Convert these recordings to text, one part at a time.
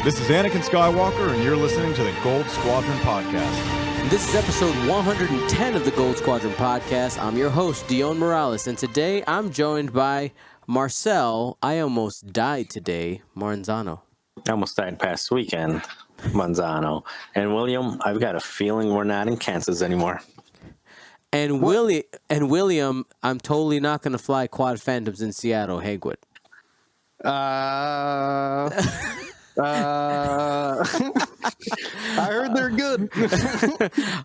This is Anakin Skywalker, and you're listening to the Gold Squadron Podcast. This is episode 110 of the Gold Squadron Podcast. I'm your host, Dion Morales, and today I'm joined by Marcel. I almost died today, Maranzano. I almost died past weekend, Manzano. And William, I've got a feeling we're not in Kansas anymore. And William, I'm totally not going to fly Quad Phantoms in Seattle, Hagwood. I heard they're good.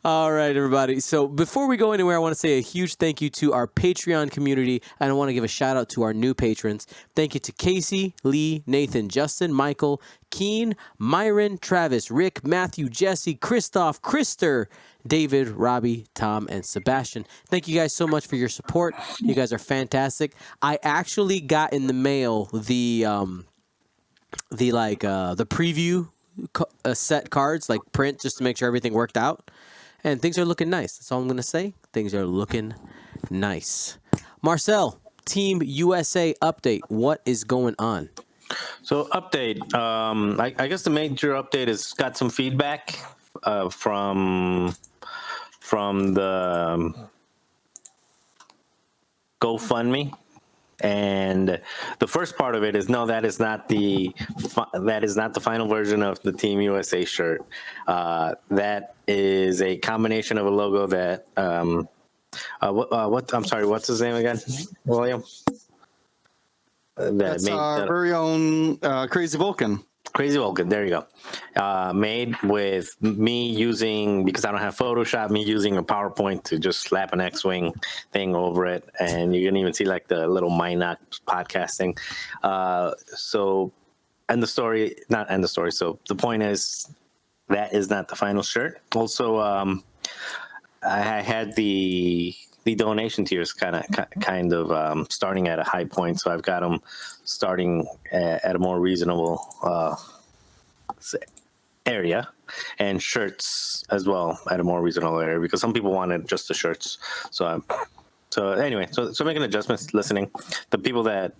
All right, everybody. So before we go anywhere, I want to say a huge thank you to our Patreon community, and I want to give a shout out to our new patrons. Thank you to Casey, Lee, Nathan, Justin, Michael, Keen, Myron, Travis, Rick, Matthew, Jesse, Christoph, Krister, David, Robbie, Tom, and Sebastian. Thank you guys so much for your support. You guys are fantastic. I actually got in the mail the preview set cards, like print, just to make sure everything worked out. And things are looking nice. That's all I'm going to say. Things are looking nice. Marcel, Team USA update. What is going on? So update, I guess the major update is got some feedback from the GoFundMe. And the first part of it is that is not the final version of the Team USA shirt. That is a combination of a logo that what's his name again, William? That's our very own Crazy Vulcan. Crazy Vulcan, there you go. Made with me using, because I don't have Photoshop, me using a PowerPoint to just slap an X-Wing thing over it. And you can even see like the little Minot podcasting. So the point is that is not the final shirt. Also, I had the donation tiers kind of starting at a high point, so I've got them starting at a more reasonable area, and shirts as well at a more reasonable area, because some people wanted just the shirts. So making adjustments. Listening, the people that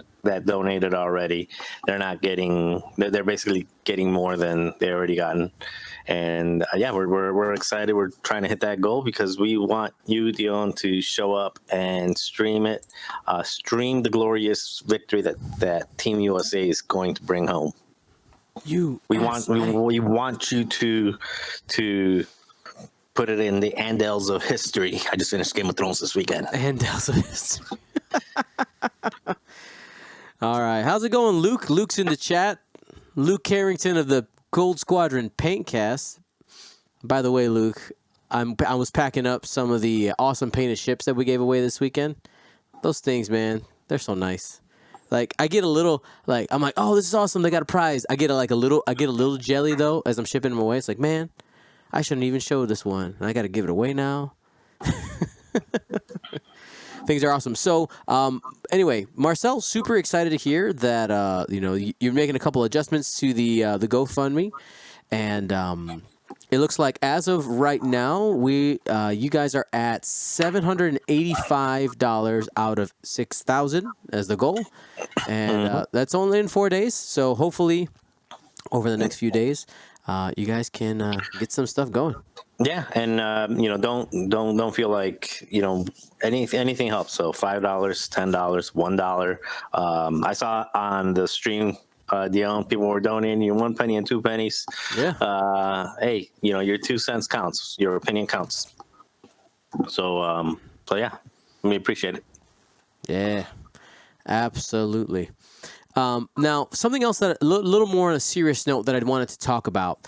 donated already, they're basically getting more than they already gotten. And we're excited. We're trying to hit that goal because we want you, Dion, to show up and stream it. Stream the glorious victory that Team USA is going to bring home. We want you to put it in the Andals of history. I just finished Game of Thrones this weekend. Andals of history. All right, how's it going, Luke? Luke's in the chat. Luke Carrington of the Gold Squadron Paintcast. By the way, Luke, I was packing up some of the awesome painted ships that we gave away this weekend. Those things, man, they're so nice. Like, I get a little, like, I'm like, oh, this is awesome, they got a prize. I get a little jelly though as I'm shipping them away. It's like, man, I shouldn't even show this one, and I got to give it away now. Things are awesome. So, anyway, Marcel, super excited to hear that you're making a couple adjustments to the GoFundMe, and it looks like as of right now, you guys are at $785 out of $6,000 as the goal, and that's only in 4 days. So hopefully, over the next few days, you guys can get some stuff going. Yeah, and don't feel like anything helps. So $5, $10, $1. I saw on the stream, Dion, people were donating 1 penny and 2 pennies. Yeah. Hey, your 2 cents counts. Your opinion counts. So yeah, we appreciate it. Yeah, absolutely. Now, something else that a little more on a serious note that I'd wanted to talk about.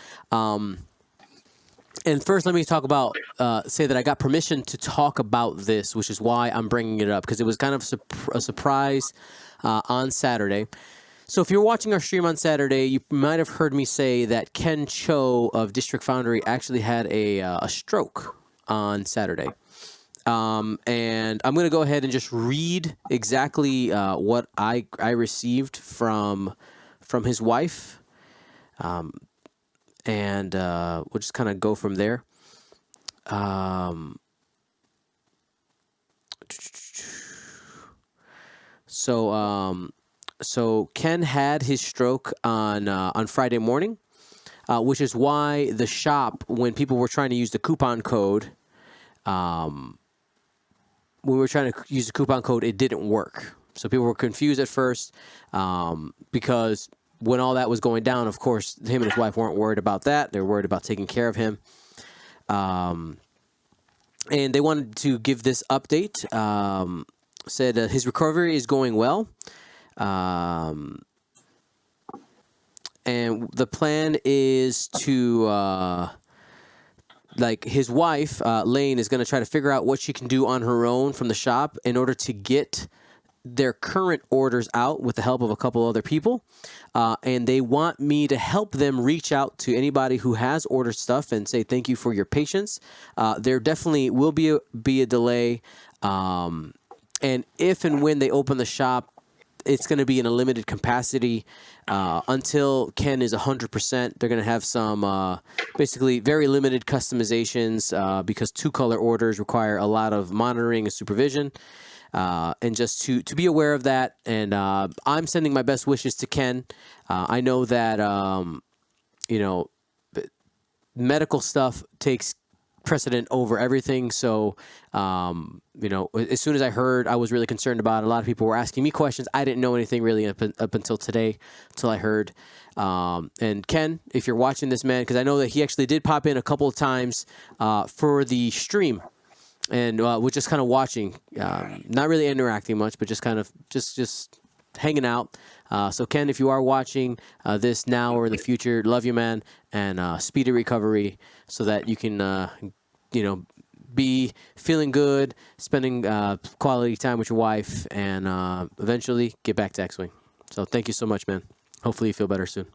And first, let me talk about, say that I got permission to talk about this, which is why I'm bringing it up, because it was kind of a surprise on Saturday. So if you're watching our stream on Saturday, you might have heard me say that Ken Cho of District Foundry actually had a stroke on Saturday. And I'm going to go ahead and just read exactly what I received from his wife. And we'll just kind of go from there. So Ken had his stroke on Friday morning. which is why the shop, when people were trying to use the coupon code, it didn't work. So people were confused at first because when all that was going down, of course, him and his wife weren't worried about that. They were worried about taking care of him. And they wanted to give this update. Said his recovery is going well. And the plan is to... like his wife, Lane, is going to try to figure out what she can do on her own from the shop in order to get their current orders out with the help of a couple other people. And they want me to help them reach out to anybody who has ordered stuff and say thank you for your patience. There definitely will be a delay. And if and when they open the shop, it's going to be in a limited capacity until Ken is 100%. They're going to have some basically very limited customizations because 2-color orders require a lot of monitoring and supervision. And just to be aware of that. And I'm sending my best wishes to Ken. I know that, medical stuff takes precedent over everything. So, as soon as I heard, I was really concerned about it. A lot of people were asking me questions. I didn't know anything really up until today, until I heard. And Ken, if you're watching this, man, because I know that he actually did pop in a couple of times for the stream. And we're just kind of watching, not really interacting much, but just kind of just hanging out. So Ken, if you are watching this now or in the future, love you, man, and speedy recovery so that you can, be feeling good, spending quality time with your wife, and eventually get back to X-Wing. So thank you so much, man. Hopefully you feel better soon.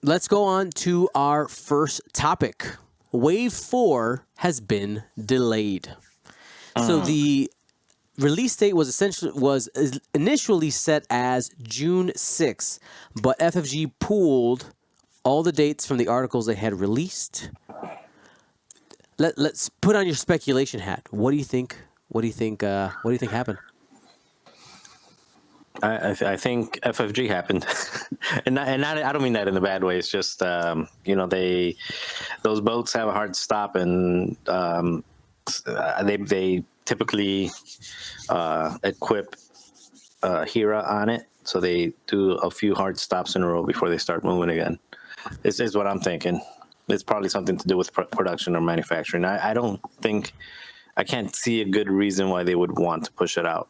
Let's go on to our first topic. Wave 4 has been delayed. So the release date was initially set as June 6th, but FFG pulled all the dates from the articles they had released. Let's put on your speculation hat. What do you think? What do you think happened? I think FFG happened, and I don't mean that in a bad way. It's just those boats have a hard stop, and they typically equip Hera on it, so they do a few hard stops in a row before they start moving again. This is what I'm thinking. It's probably something to do with production or manufacturing. I can't see a good reason why they would want to push it out.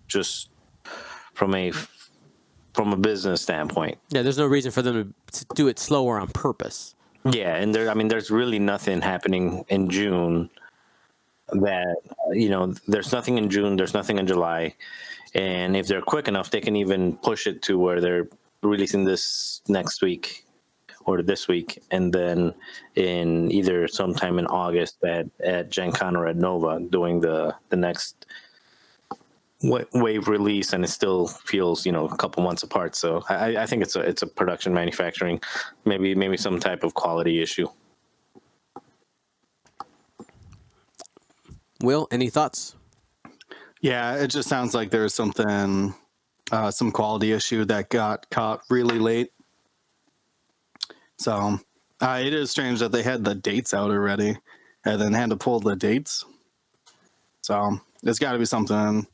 Just from a business standpoint. Yeah, there's no reason for them to do it slower on purpose. Yeah, and there's really nothing happening in June that, there's nothing in June, there's nothing in July. And if they're quick enough, they can even push it to where they're releasing this next week or this week, and then in either sometime in August at Gen Con or at Nova doing the next wave release, and it still feels a couple months apart. So I think it's a production manufacturing, maybe some type of quality issue. Will, any thoughts? Yeah, it just sounds like there's something, some quality issue that got caught really late. So it is strange that they had the dates out already and then had to pull the dates. So it's got to be something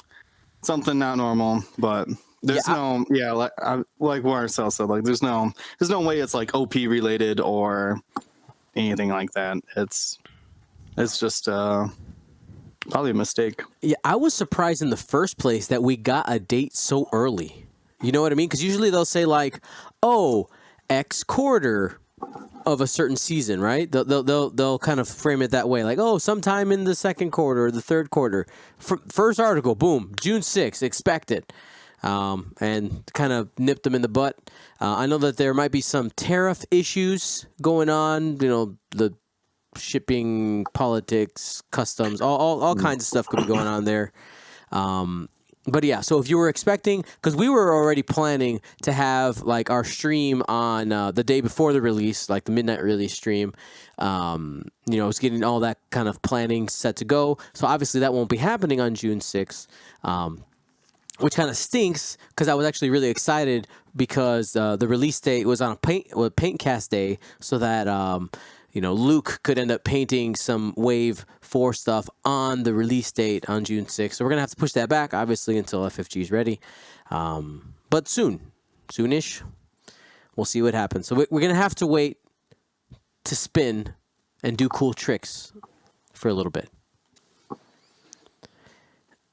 not normal, but there's like Marcel said, like there's no way it's like OP related or anything like that. It's just probably a mistake. Yeah, I was surprised in the first place that we got a date so early. You know what I mean? Because usually they'll say like, "Oh, X quarter of a certain season," right? They'll kind of frame it that way, like, "Oh, sometime in the second quarter or the third quarter." First article, boom, June 6th, expect it, and kind of nipped them in the butt. I know that there might be some tariff issues going on. The shipping, politics, customs, all kinds of stuff could be going on there. But yeah, so if you were expecting, because we were already planning to have like our stream on the day before the release, like the midnight release stream, it's getting all that kind of planning set to go. So obviously that won't be happening on June 6th. which kind of stinks because I was actually really excited because the release date was on a paint cast day, so that Luke could end up painting some Wave 4 stuff on the release date on June 6th. So we're gonna have to push that back, obviously, until FFG is ready. But soonish, we'll see what happens. So we're gonna have to wait to spin and do cool tricks for a little bit.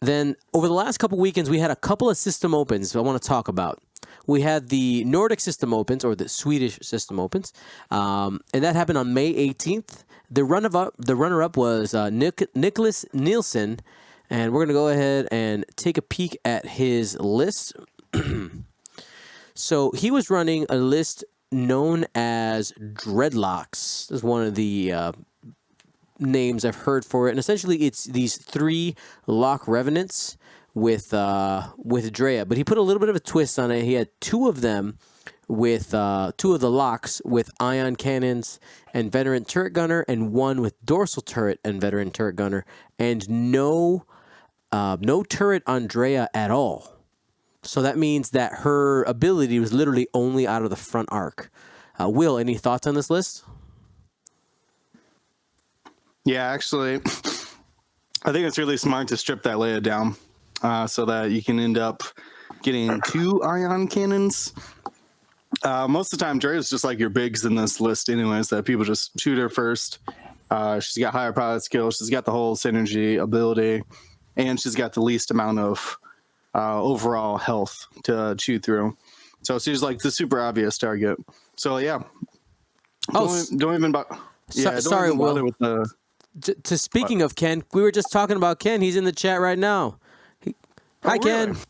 Then over the last couple weekends, we had a couple of system opens I want to talk about. We had the Nordic System Opens, or the Swedish System Opens, and that happened on May 18th. The runner-up was Nicholas Nielsen, and we're going to go ahead and take a peek at his list. So he was running a list known as Dreadlocks. This is one of the names I've heard for it, and essentially it's these 3 lock revenants with Drea, but he put a little bit of a twist on it. He had 2 of them with 2 of the locks with ion cannons and veteran turret gunner, and 1 with dorsal turret and veteran turret gunner, and no turret on Drea at all. So that means that her ability was literally only out of the front arc. Will, any thoughts on this list? Yeah, actually, I think it's really smart to strip that Leia down so that you can end up getting 2 ion cannons. Most of the time, Dre is just like your bigs in this list anyways, that people just shoot her first. She's got higher pilot skills. She's got the whole synergy ability, and she's got the least amount of overall health to chew through. So she's like the super obvious target. So, yeah. Don't even bother. Yeah, sorry, Will. With the... Speaking of Ken, we were just talking about Ken. He's in the chat right now. Hi, Ken. Really?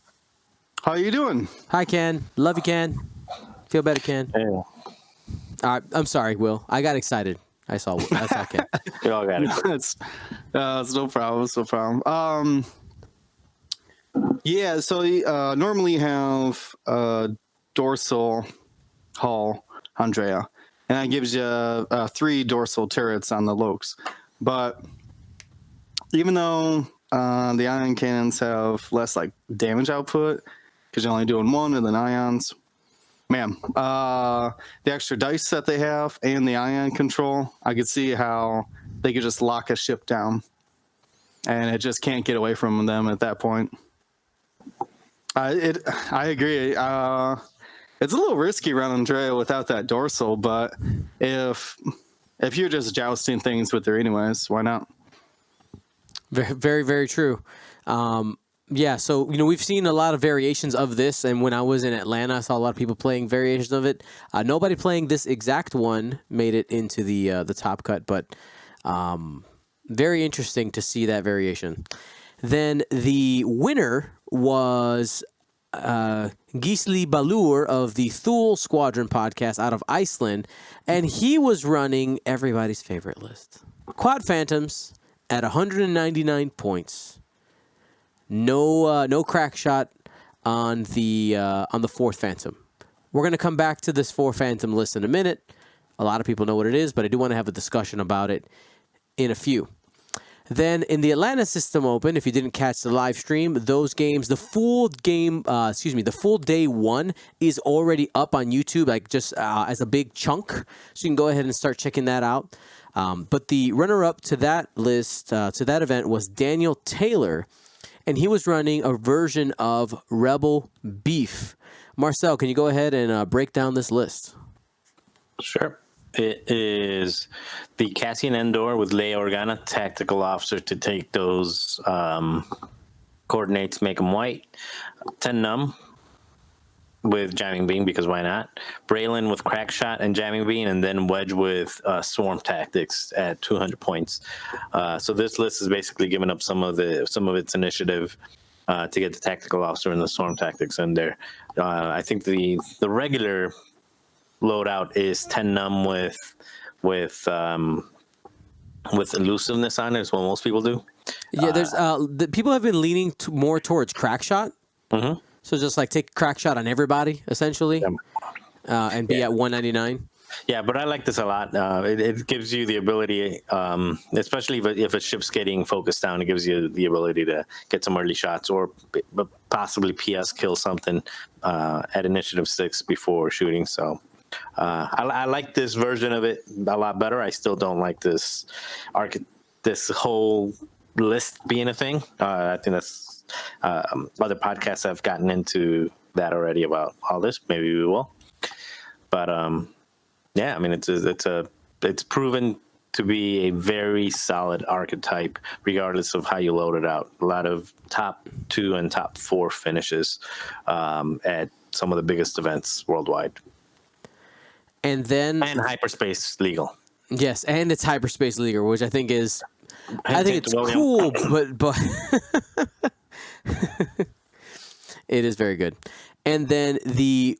How you doing? Hi, Ken. Love you, Ken. Feel better, Ken. Hey. All right, I'm sorry, Will. I got excited. I saw Ken. You all got it. It's no problem. It's no problem. Yeah, so normally you have dorsal hull Andrea, and that gives you 3 dorsal turrets on the Lokes. But even though the ion cannons have less like damage output because you're only doing 1 and then ions, man, the extra dice that they have and the ion control, I could see how they could just lock a ship down and it just can't get away from them at that point. I agree. It's a little risky running Drea without that dorsal, but if you're just jousting things with her anyways, why not? Very, very, very true. Yeah, so we've seen a lot of variations of this, and when I was in Atlanta, I saw a lot of people playing variations of it. Nobody playing this exact one made it into the top cut, but very interesting to see that variation. Then the winner was Gisli Balur of the Thule Squadron podcast out of Iceland, and he was running everybody's favorite list. Quad Phantoms at 199 points. No crack shot on the 4th Phantom. We're going to come back to this 4 Phantom list in a minute. A lot of people know what it is, but I do want to have a discussion about it in a few. Then in the Atlanta System Open, if you didn't catch the live stream, those games, the full day 1 is already up on YouTube, like just as a big chunk. So you can go ahead and start checking that out. But the runner-up to that list, to that event, was Daniel Taylor, and he was running a version of Rebel Beef. Marcel, can you go ahead and break down this list? Sure. It is the Cassian Endor with Leia Organa, tactical officer, to take those coordinates, make them white. 10 Num with jamming beam, because why not? Braylon with crack shot and jamming beam, and then Wedge with swarm tactics at 200 points. So this list is basically giving up some of its initiative to get the tactical officer and the swarm tactics in there. I think the regular loadout is 10 Num with elusiveness on it, is what most people do. Yeah, there's people have been leaning more towards crack shot. Mm-hmm. So just like take crack shot on everybody essentially, and be at 199. Yeah, but I like this a lot. It gives you the ability, especially if a ship's getting focused down, it gives you the ability to get some early shots or possibly PS kill something at initiative 6 before shooting. So I like this version of it a lot better. I still don't like this whole list being a thing. I think that's other podcasts have gotten into that already about all this. Maybe we will, but yeah, I mean, it's proven to be a very solid archetype, regardless of how you load it out. A lot of top 2 and top 4 finishes at some of the biggest events worldwide. And hyperspace legal. Yes, and it's hyperspace legal, which I think is, it's William. cool, but it is very good. And then the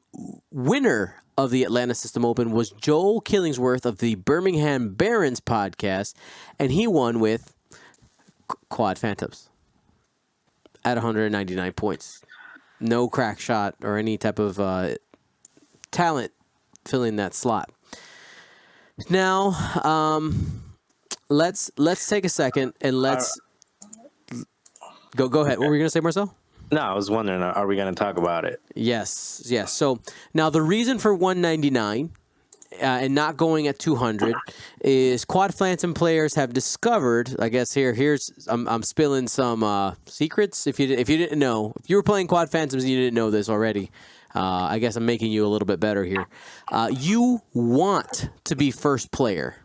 winner of the Atlanta System Open was Joel Killingsworth of the Birmingham Barons podcast, and he won with Quad Phantoms at 199 points. No crack shot or any type of talent filling that slot. Now, let's take a second and let's go ahead. What were you going to say, Marcel? No, I was wondering, are we going to talk about it? Yes. So now the reason for 199 and not going at 200 is Quad Phantom players have discovered. I guess here's I'm spilling some secrets. If you didn't know, if you were playing Quad Phantoms and you didn't know this already, I guess I'm making you a little bit better here. You want to be first player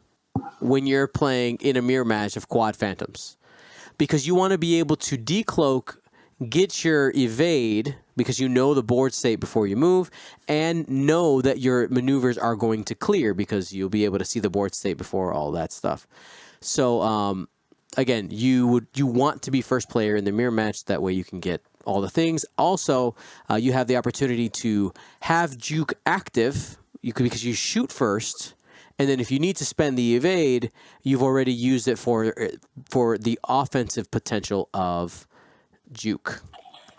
when you're playing in a mirror match of Quad Phantoms because you want to be able to decloak, get your evade because you know the board state before you move, and know that your maneuvers are going to clear because you'll be able to see the board state before all that stuff. So again, you want to be first player in the mirror match. That way you can get all the things. Also, you have the opportunity to have Juke active because you shoot first. And then if you need to spend the evade, you've already used it for the offensive potential of Juke.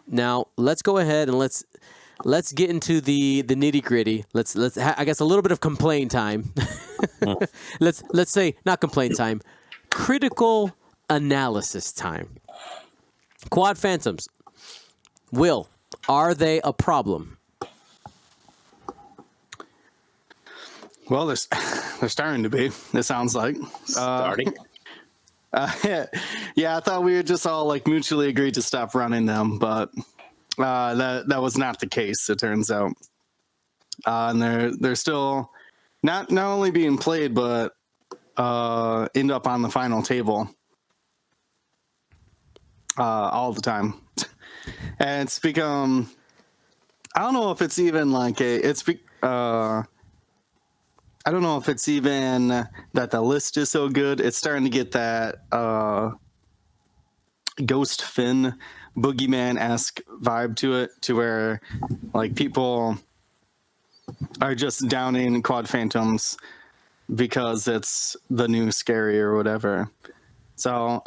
Now let's go ahead and let's get into the nitty gritty. Let's I guess a little bit of complaint time. let's say not complaint time, critical analysis time. Quad Phantoms, Will, are they a problem? Well, they're starting to be. It sounds like Starting. Yeah, I thought we would just all like mutually agreed to stop running them, but that was not the case. It turns out, and they're still not only being played, but end up on the final table all the time, and it's become. I don't know if it's even like I don't know if it's even that the list is so good. It's starting to get that Ghost Finn boogeyman-esque vibe to it, to where like people are just downing Quad Phantoms because it's the new scary or whatever. So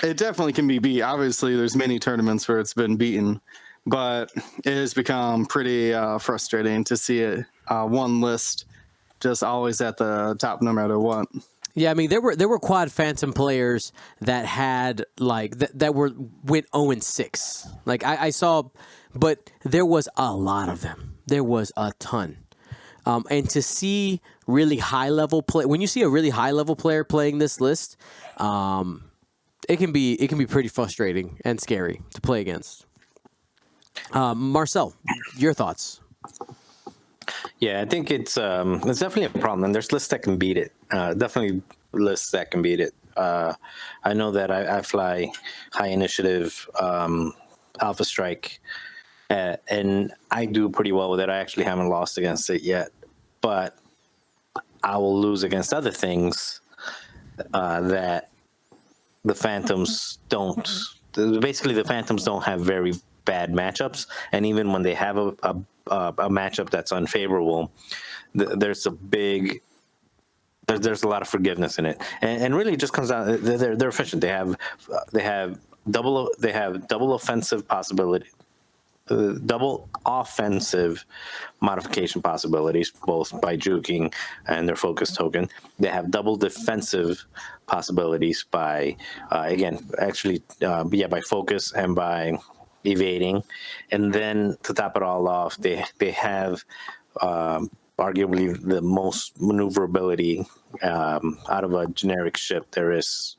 it definitely can be beat. Obviously, there's many tournaments where it's been beaten, but it has become pretty frustrating to see it one list just always at the top no matter what. Yeah, I mean there were Quad Phantom players that had like that went 0-6. Like I saw, but there was a lot of them. There was a ton. And to see really high level play, when you see a really high level player playing this list, it can be pretty frustrating and scary to play against. Marcel, your thoughts? Yeah, I think it's definitely a problem, and there's lists that can beat it. Definitely lists that can beat it. I know that I fly high initiative Alpha Strike, and I do pretty well with it. I actually haven't lost against it yet, but I will lose against other things that the Phantoms don't. Basically, the Phantoms don't have very bad matchups, and even when they have a matchup that's unfavorable, there's a lot of forgiveness in it, and really it just comes down. They're efficient. They have double offensive possibility. double offensive modification possibilities, both by juking and their focus token. They have double defensive possibilities by, by focus and by evading. And then to top it all off, they have arguably the most maneuverability out of a generic ship there is,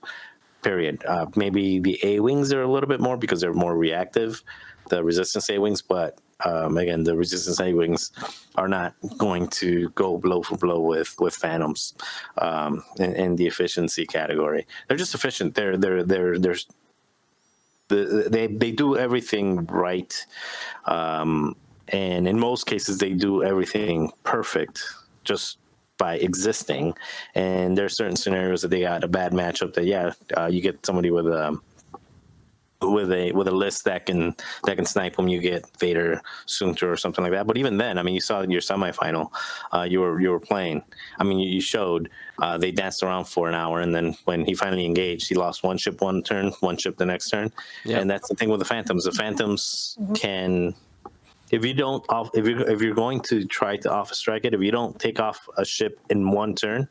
period. Maybe the A-Wings are a little bit more because they're more reactive, the Resistance A-Wings, but again, the Resistance A-Wings are not going to go blow for blow with Phantoms in the efficiency category. They're just efficient. They do everything right, and in most cases they do everything perfect just by existing. And there are certain scenarios that they got a bad matchup that you get somebody with a list that can snipe them. You get Vader, Sunter, or something like that. But even then, I mean, you saw in your semifinal, you were playing. I mean, you showed they danced around for an hour, and then when he finally engaged, he lost one ship one turn, one ship the next turn. Yep. And that's the thing with the Phantoms. The Phantoms can, if you're going to try to off strike it, if you don't take off a ship in one turn.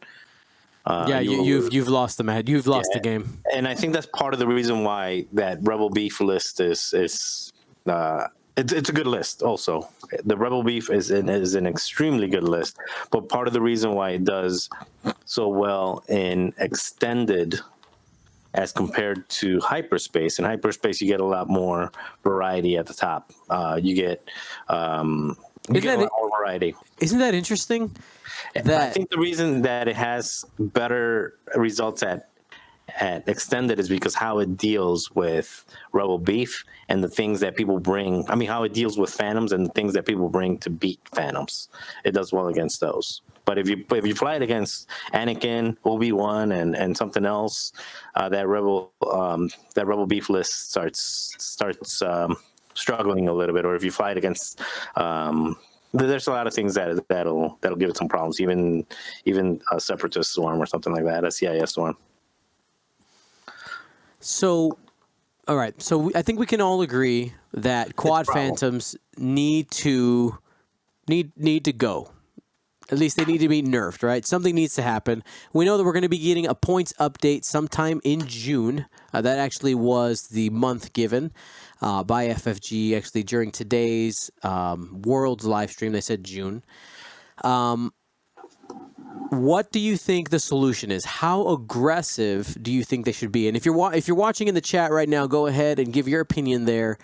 You've lost the match. You've lost the game, and I think that's part of the reason why that Rebel Beef list is it's a good list. Also, the Rebel Beef is an extremely good list, but part of the reason why it does so well in extended as compared to hyperspace. In hyperspace, you get a lot more variety at the top. You get a lot more variety. Isn't that interesting? I think the reason that it has better results at extended is because how it deals with Rebel Beef and the things that people bring. I mean, how it deals with Phantoms and the things that people bring to beat Phantoms. It does well against those. But if you fly it against Anakin, Obi-Wan, and something else, that Rebel Beef list starts struggling a little bit. Or if you fly it against there's a lot of things that'll give it some problems, even a Separatist Swarm or something like that, a CIS Swarm. So, all right. So I think we can all agree that Quad Phantoms need to go. At least they need to be nerfed, right? Something needs to happen. We know that we're going to be getting a points update sometime in June. That actually was the month given by FFG. Actually, during today's Worlds live stream, they said June. What do you think the solution is? How aggressive do you think they should be? And if you're watching in the chat right now, go ahead and give your opinion there.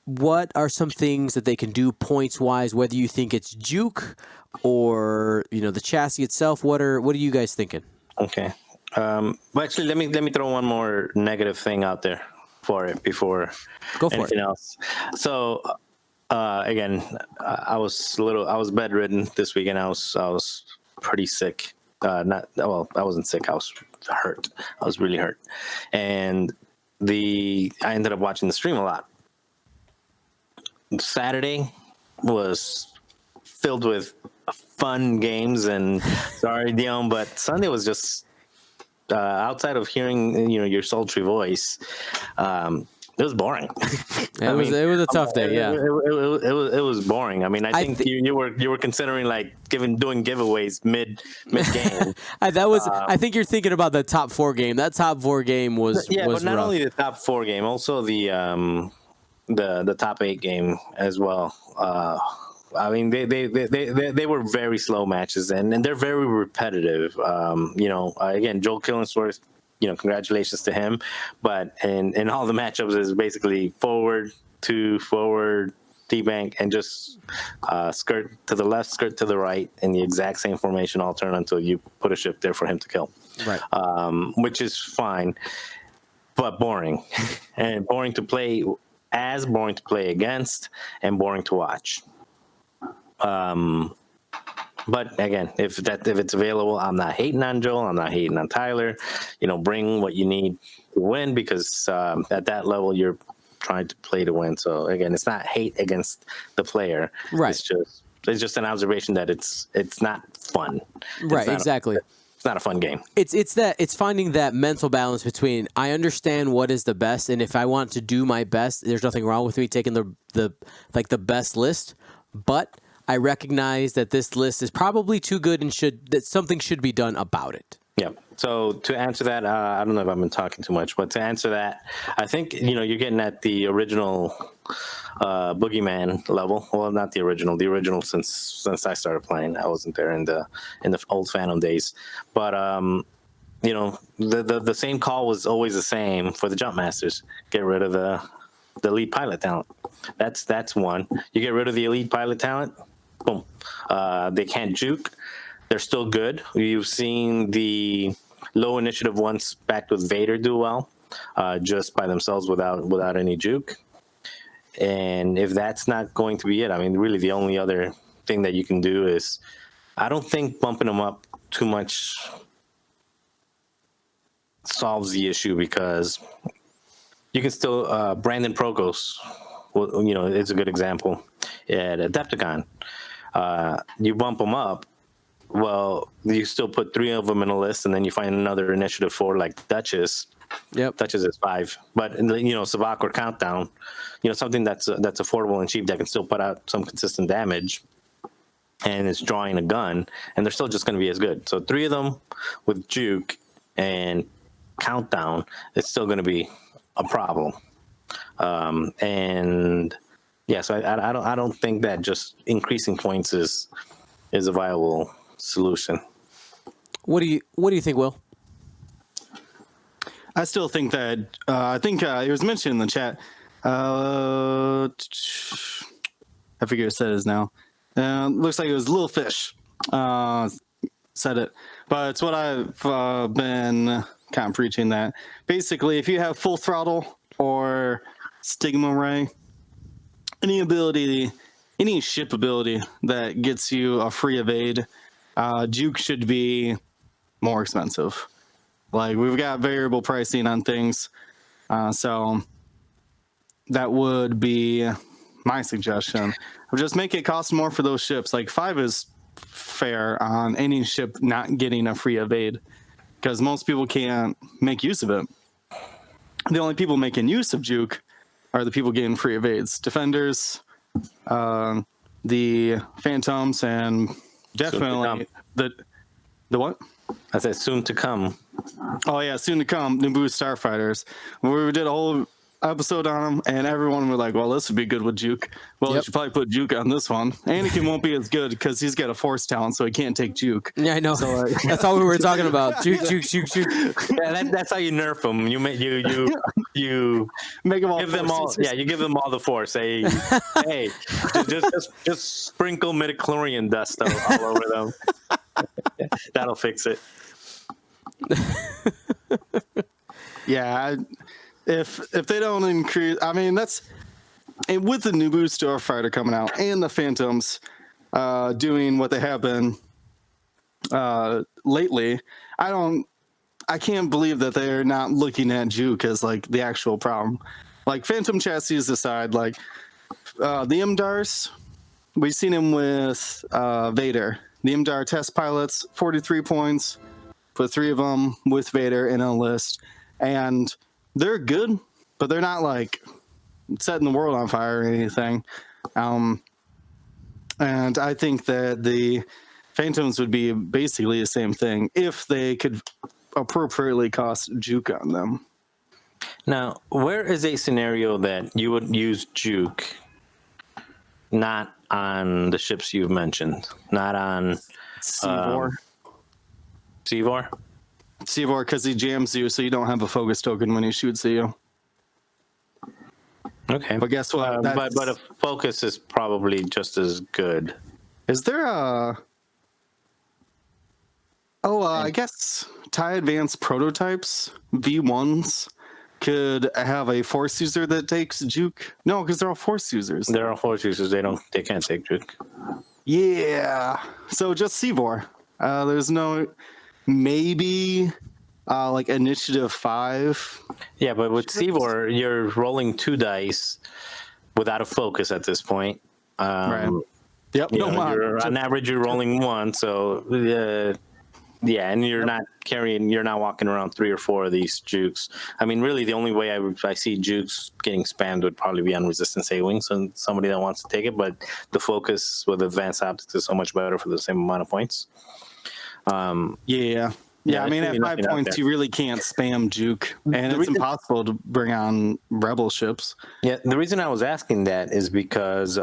What are some things that they can do points wise? Whether you think it's Juke or the chassis itself, what are you guys thinking? Okay. Well, actually, let me throw one more negative thing out there for it before anything else. So. Again, I was bedridden this weekend. I was pretty sick. I wasn't sick. I was hurt. I was really hurt. And I ended up watching the stream a lot. Saturday was filled with fun games, and sorry, Dion, but Sunday was just outside of hearing your sultry voice. It was boring. It was a tough day. Yeah, it was boring. I mean, I think you were considering doing giveaways mid game. I think you're thinking about the top 4 game. That top 4 game was but not rough. only the top 4 game, also the top 8 game as well. I mean, they were very slow matches, and they're very repetitive. Again, Joel Killingsworth. Congratulations to him. But in all the matchups is basically forward, T-bank, and just skirt to the left, skirt to the right in the exact same formation all turn until you put a ship there for him to kill. Right. Which is fine, but boring. And boring to play against, and boring to watch. But again, if it's available, I'm not hating on Joel. I'm not hating on Tyler. Bring what you need to win, because at that level you're trying to play to win. So again, it's not hate against the player. Right. It's just an observation that it's not fun. Right. Exactly. it's not a fun game. It's finding that mental balance between I understand what is the best, and if I want to do my best, there's nothing wrong with me taking the best list, but I recognize that this list is probably too good and that something should be done about it. Yeah. So to answer that, I don't know if I've been talking too much, but to answer that, I think you're getting at the original Boogeyman level. Well, not the original since I started playing. I wasn't there in the old Phantom days, but the same call was always the same for the Jump Masters. Get rid of the elite pilot talent. That's one. You get rid of the elite pilot talent, boom. They can't juke. They're still good. You've seen the low initiative ones backed with Vader do well, just by themselves without any juke. And if that's not going to be it, I mean, really the only other thing that you can do is, I don't think bumping them up too much solves the issue, because you can still Brandon Prokos, it's a good example at Adepticon. You bump them up. Well, you still put 3 of them in a list, and then you find another initiative 4 like Duchess. Yep. Duchess is 5. But, Savak or Countdown, something that's affordable and cheap that can still put out some consistent damage, and it's drawing a gun, and they're still just going to be as good. So 3 of them with Juke and Countdown, it's still going to be a problem. And, yeah, so I don't think that just increasing points is a viable solution. What do you think, Will? I still think that I think it was mentioned in the chat. I forget who said it is now. Looks like it was Little Fish said it, but it's what I've been kind of preaching, that basically if you have full throttle or Stigma Ray, any ship ability that gets you a free evade, Juke should be more expensive. Like, we've got variable pricing on things, so that would be my suggestion. Just make it cost more for those ships. Like, 5 is fair on any ship not getting a free evade, because most people can't make use of it. The only people making use of Juke are the people getting free evades. Defenders, the Phantoms, and definitely the what? I said soon to come. Oh yeah, soon to come. Naboo Starfighters. We did a whole episode on them, and everyone was like, "Well, this would be good with Juke." Well, you should probably put Juke on this one. Anakin won't be as good because he's got a Force talent, so he can't take Juke. Yeah, I know. So, that's all we were talking about. Juke. Yeah, that's how you nerf them. You make make them all. Give them all. Yeah, you give them all the Force. Hey, just sprinkle midichlorian dust all over them. That'll fix it. Yeah, if they don't increase, I mean, and with the Naboo Starfighter coming out and the Phantoms doing what they have been lately, I can't believe that they're not looking at Juke as like the actual problem. Like, Phantom chassis aside, like the MDARs, we've seen him with Vader. The MDAR test pilots, 43 points, put 3 of them with Vader in a list, and they're good, but they're not like setting the world on fire or anything. And I think that the Phantoms would be basically the same thing if they could appropriately cost Juke on them. Now, where is a scenario that you would use Juke not on the ships you've mentioned? Not on Seavor. Seavor? Seavor, because he jams you, so you don't have a focus token when he shoots at you. Okay. But guess what? But a focus is probably just as good. Is there a... I guess TIE Advanced prototypes, V1s, could have a Force user that takes Juke. No, because they're all Force users. They're all Force users. They can't take Juke. Yeah. So just Seavor. There's no... Maybe like Initiative 5. Yeah, but with Seavor, you're rolling 2 dice without a focus at this point. Right. Yep. On average, you're rolling 1. So Yeah, and you're not walking around 3 or 4 of these jukes. I mean, really, the only way I see jukes getting spammed would probably be on resistance A-wing, so somebody that wants to take it. But the focus with advanced optics is so much better for the same amount of points. Yeah. I mean, at 5 points, you really can't spam juke, and it's impossible to bring on rebel ships. Yeah, the reason I was asking that is because,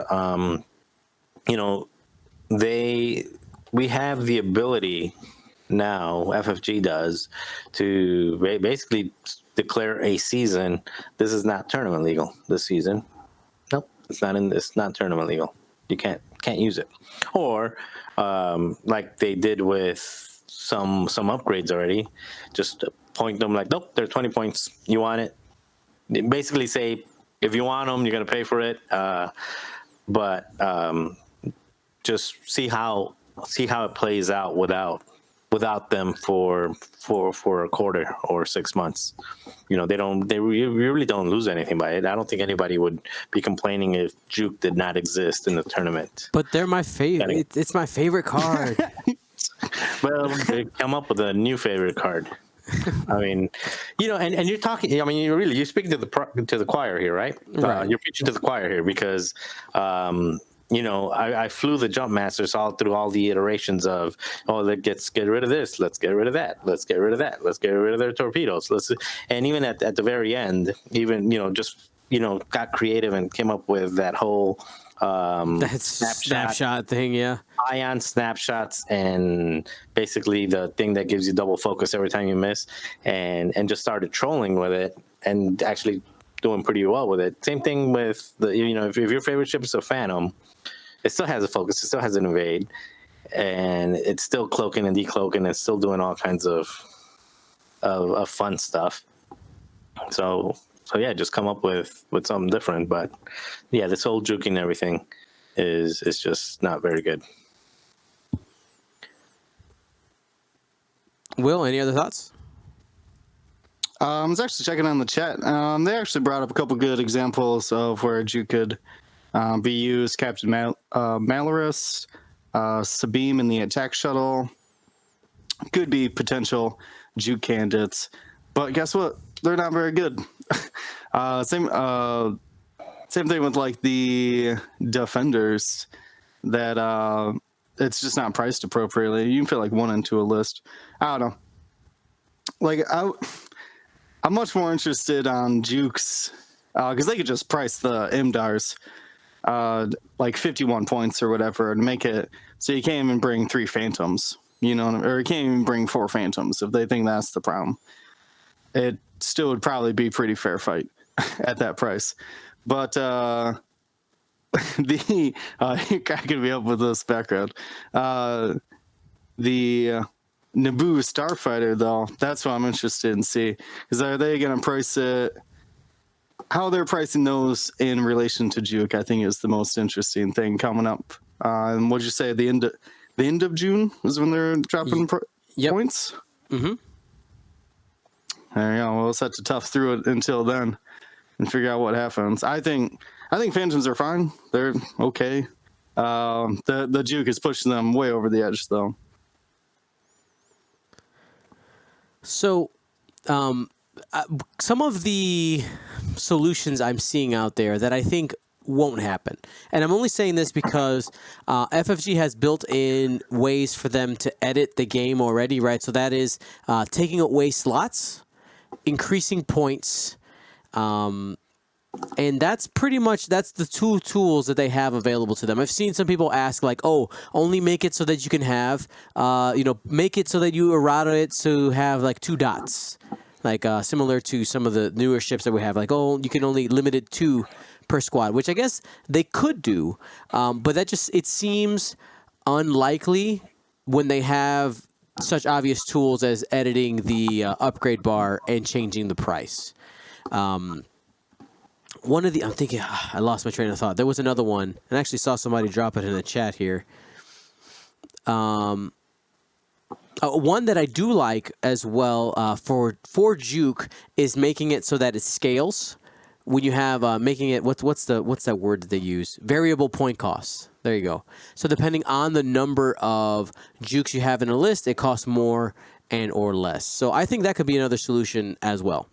we have the ability now, FFG does, to basically declare a season. This is not tournament legal this season. Nope, it's not tournament legal. You can't use it. Or like they did with some upgrades already, just point them like, nope, they're 20 points. You want it? They basically say, if you want them, you're gonna pay for it. But just see how it plays out without them for a quarter or 6 months. They really don't lose anything by it. I don't think anybody would be complaining if Juke did not exist in the tournament. But they're my favorite. It's my favorite card. Well, they come up with a new favorite card. I mean, and you're talking. I mean, you're speaking to the choir here, right? Right. You're preaching to the choir here because. I flew the jump masters all through all the iterations of, let's get rid of this, let's get rid of that, let's get rid of that, let's get rid of their torpedoes, and even at the very end, got creative and came up with that whole that snapshot thing, yeah. Ion snapshots, and basically the thing that gives you double focus every time you miss, and just started trolling with it, and actually doing pretty well with it. Same thing with if your favorite ship is a Phantom, it still has a focus, it still has an evade, and it's still cloaking and decloaking, it's still doing all kinds of fun stuff. So yeah, just come up with something different. But yeah, this whole juking and everything is just not very good. Will, any other thoughts? I was actually checking on the chat. They actually brought up a couple good examples of where Juke could be used. Captain Malorus, Sabine in the attack shuttle could be potential Juke candidates. But guess what? They're not very good. Same thing with like the Defenders, that it's just not priced appropriately. You can fit like 1 into a list. I don't know. Like I'm much more interested on Jukes because they could just price the MDARs like 51 points or whatever and make it so you can't even bring 3 Phantoms, or you can't even bring 4 Phantoms if they think that's the problem. It still would probably be pretty fair fight at that price. But you're cracking me up with this background. The Naboo Starfighter, though, that's what I'm interested in see. Because are they going to price it? How they're pricing those in relation to Juke, I think, is the most interesting thing coming up. And what'd you say? The end of June is when they're dropping points. Mm-hmm. There you go. We'll just have to tough through it until then and figure out what happens. I think Phantoms are fine. They're okay. The Juke is pushing them way over the edge, though. So, some of the solutions I'm seeing out there that I think won't happen, and I'm only saying this because FFG has built in ways for them to edit the game already, right? So that is taking away slots, increasing points, and that's pretty much the 2 tools that they have available to them. I've seen some people ask like, "Oh, only make it so that you can have, make it so that you errata it to have like 2 dots, like similar to some of the newer ships that we have. Like, oh, you can only limit it 2 per squad, which I guess they could do, but it seems unlikely when they have such obvious tools as editing the upgrade bar and changing the price. I'm thinking, I lost my train of thought. There was another one, and I actually saw somebody drop it in the chat here. One that I do like as well for Juke is making it so that it scales when you have making it what's that word that they use? Variable point costs. There you go. So depending on the number of jukes you have in a list, it costs more and or less. So I think that could be another solution as well.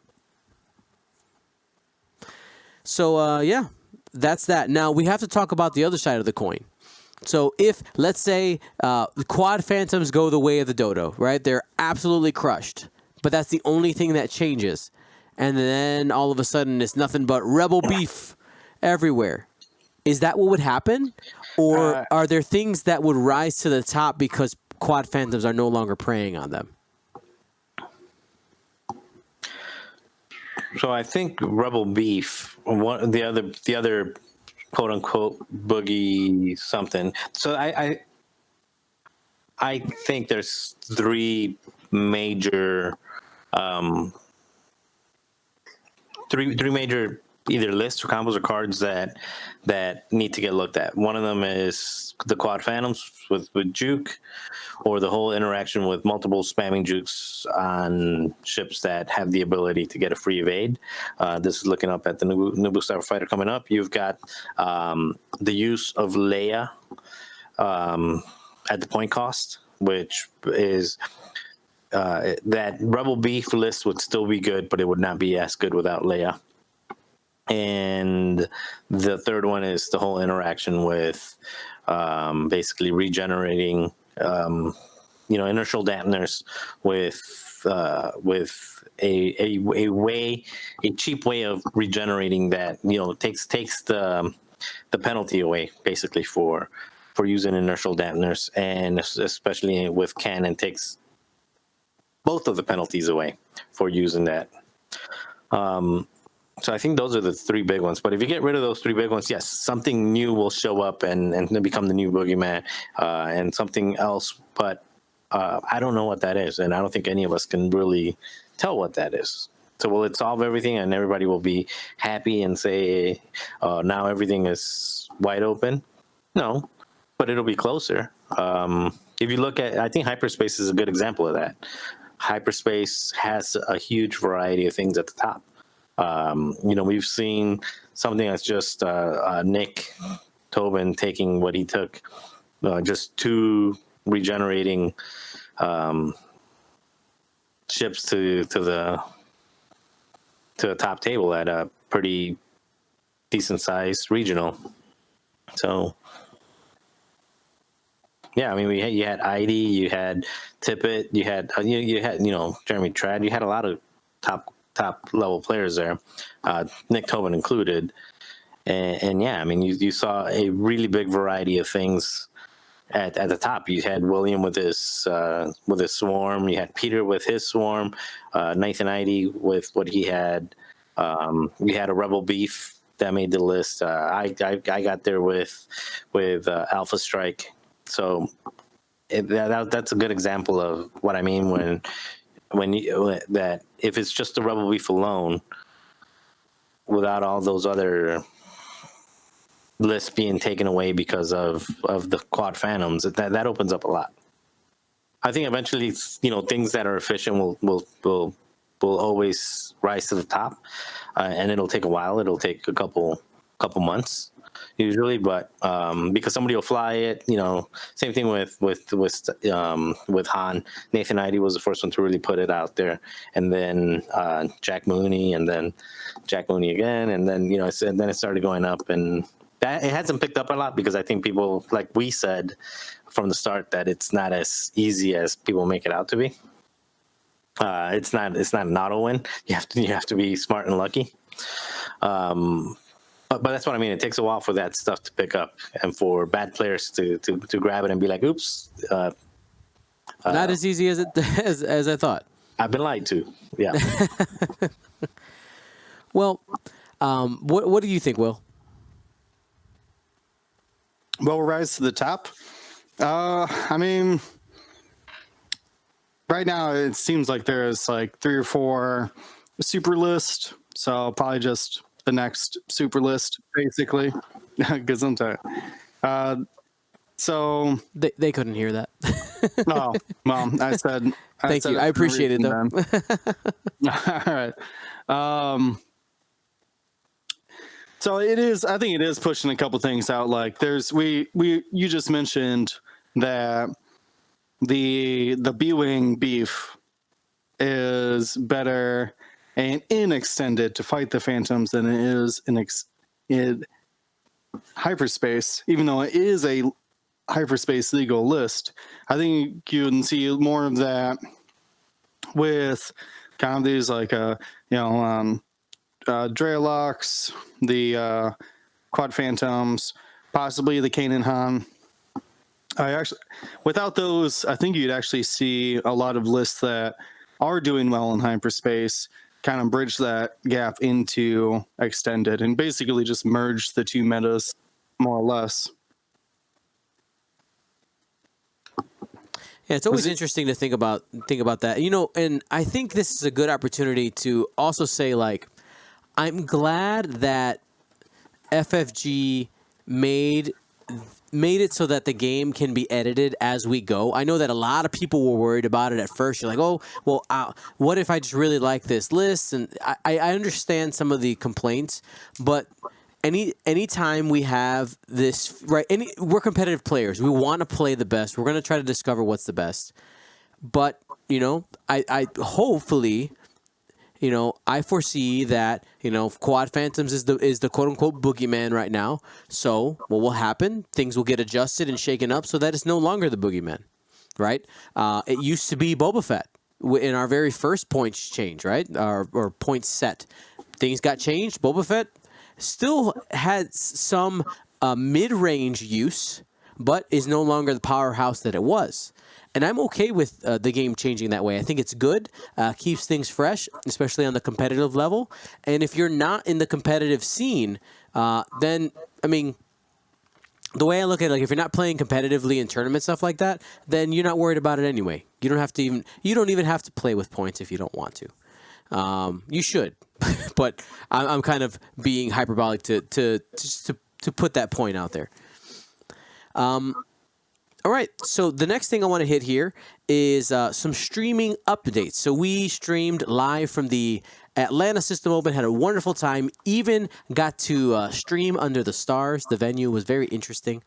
So yeah, that's that. Now we have to talk about the other side of the coin. So if, let's say, the quad phantoms go the way of the dodo, right? They're absolutely crushed, but that's the only thing that changes. And then all of a sudden it's nothing but rebel beef everywhere. Is that what would happen? Or are there things that would rise to the top because quad phantoms are no longer preying on them? So I think Rebel Beef, the other quote unquote boogie something. So I think there's three major three major either lists or combos or cards that need to get looked at. One of them is the Quad Phantoms with Juke, or the whole interaction with multiple spamming Jukes on ships that have the ability to get a free evade. This is looking up at the Nubu Starfighter coming up. You've got the use of Leia at the point cost, which is that Rebel Beef list would still be good, but it would not be as good without Leia. And the third one is the whole interaction with basically regenerating, inertial dampeners with a cheap way of regenerating that takes the penalty away basically for using inertial dampeners, and especially with cannon takes both of the penalties away for using that. So I think those are the three big ones. But if you get rid of those three big ones, yes, something new will show up and become the new boogeyman, and something else. But I don't know what that is, and I don't think any of us can really tell what that is. So will it solve everything and everybody will be happy and say, now everything is wide open? No, but it'll be closer. If you look at, I think hyperspace is a good example of that. Hyperspace has a huge variety of things at the top. We've seen something that's just Nick Tobin taking what he took, just two regenerating ships to the top table at a pretty decent sized regional. So yeah, I mean, you had ID, you had Tippett, you had Jeremy Trad, you had a lot of top level players there, Nick Tobin included, and yeah, I mean, you saw a really big variety of things at the top. You had William with his swarm, you had Peter with his swarm, Nathan ID with what he had. You had a Rebel Beef that made the list. I got there with Alpha Strike. So that's a good example of what I mean that if it's just the Rebel Beef alone, without all those other lists being taken away because of the Quad Phantoms, that opens up a lot. I think eventually, things that are efficient will always rise to the top, and it'll take a while. It'll take a couple months usually, but because somebody will fly it, same thing with Han. Nathan ID was the first one to really put it out there, and then Jack Mooney, and then Jack Mooney again, and then then it started going up, and that it hasn't picked up a lot because I think people, like we said from the start, that it's not as easy as people make it out to be. It's not an auto win. You have to be smart and lucky. But that's what I mean. It takes a while for that stuff to pick up, and for bad players to grab it and be like, "Oops." Not as easy as as I thought. I've been lied to. Yeah. Well, what do you think, Will? Well, rise to the top. I mean, right now it seems like there's like 3 or 4 super list. So probably just the next super list, basically. Gesundheit. So they couldn't hear that. Oh, well, I said. Thank you. I appreciate it, though. All right. So it is. I think it is pushing a couple things out. Like you just mentioned that the B-wing beef is better and in extended to fight the phantoms than it is in hyperspace, even though it is a hyperspace legal list. I think you can see more of that with kind of these like Dreylox, the Quad Phantoms, possibly the Kanan Han. Without those, I think you'd actually see a lot of lists that are doing well in hyperspace kind of bridge that gap into extended and basically just merge the two metas more or less. Yeah, it's always interesting to think about that. And I think this is a good opportunity to also say, like, I'm glad that FFG made it so that the game can be edited as we go. I know that a lot of people were worried about it at first. You're like, oh, well, what if I just really like this list? And I understand some of the complaints, but anytime we have this, right, we're competitive players. We want to play the best. We're going to try to discover what's the best. But, I hopefully... I foresee that, Quad Phantoms is the quote unquote boogeyman right now. So what will happen? Things will get adjusted and shaken up so that it's no longer the boogeyman, right? It used to be Boba Fett in our very first points change, right? Or points set. Things got changed. Boba Fett still had some mid-range use, but is no longer the powerhouse that it was. And I'm okay with the game changing that way. I think it's good, keeps things fresh, especially on the competitive level. And if you're not in the competitive scene, then, I mean, the way I look at it, like if you're not playing competitively in tournament stuff like that, then you're not worried about it anyway. You don't even have to play with points if you don't want to. You should, but I'm kind of being hyperbolic to put that point out there. All right, so the next thing I want to hit here is some streaming updates. So we streamed live from the Atlanta System Open, had a wonderful time, even got to stream under the stars. The venue was very interesting.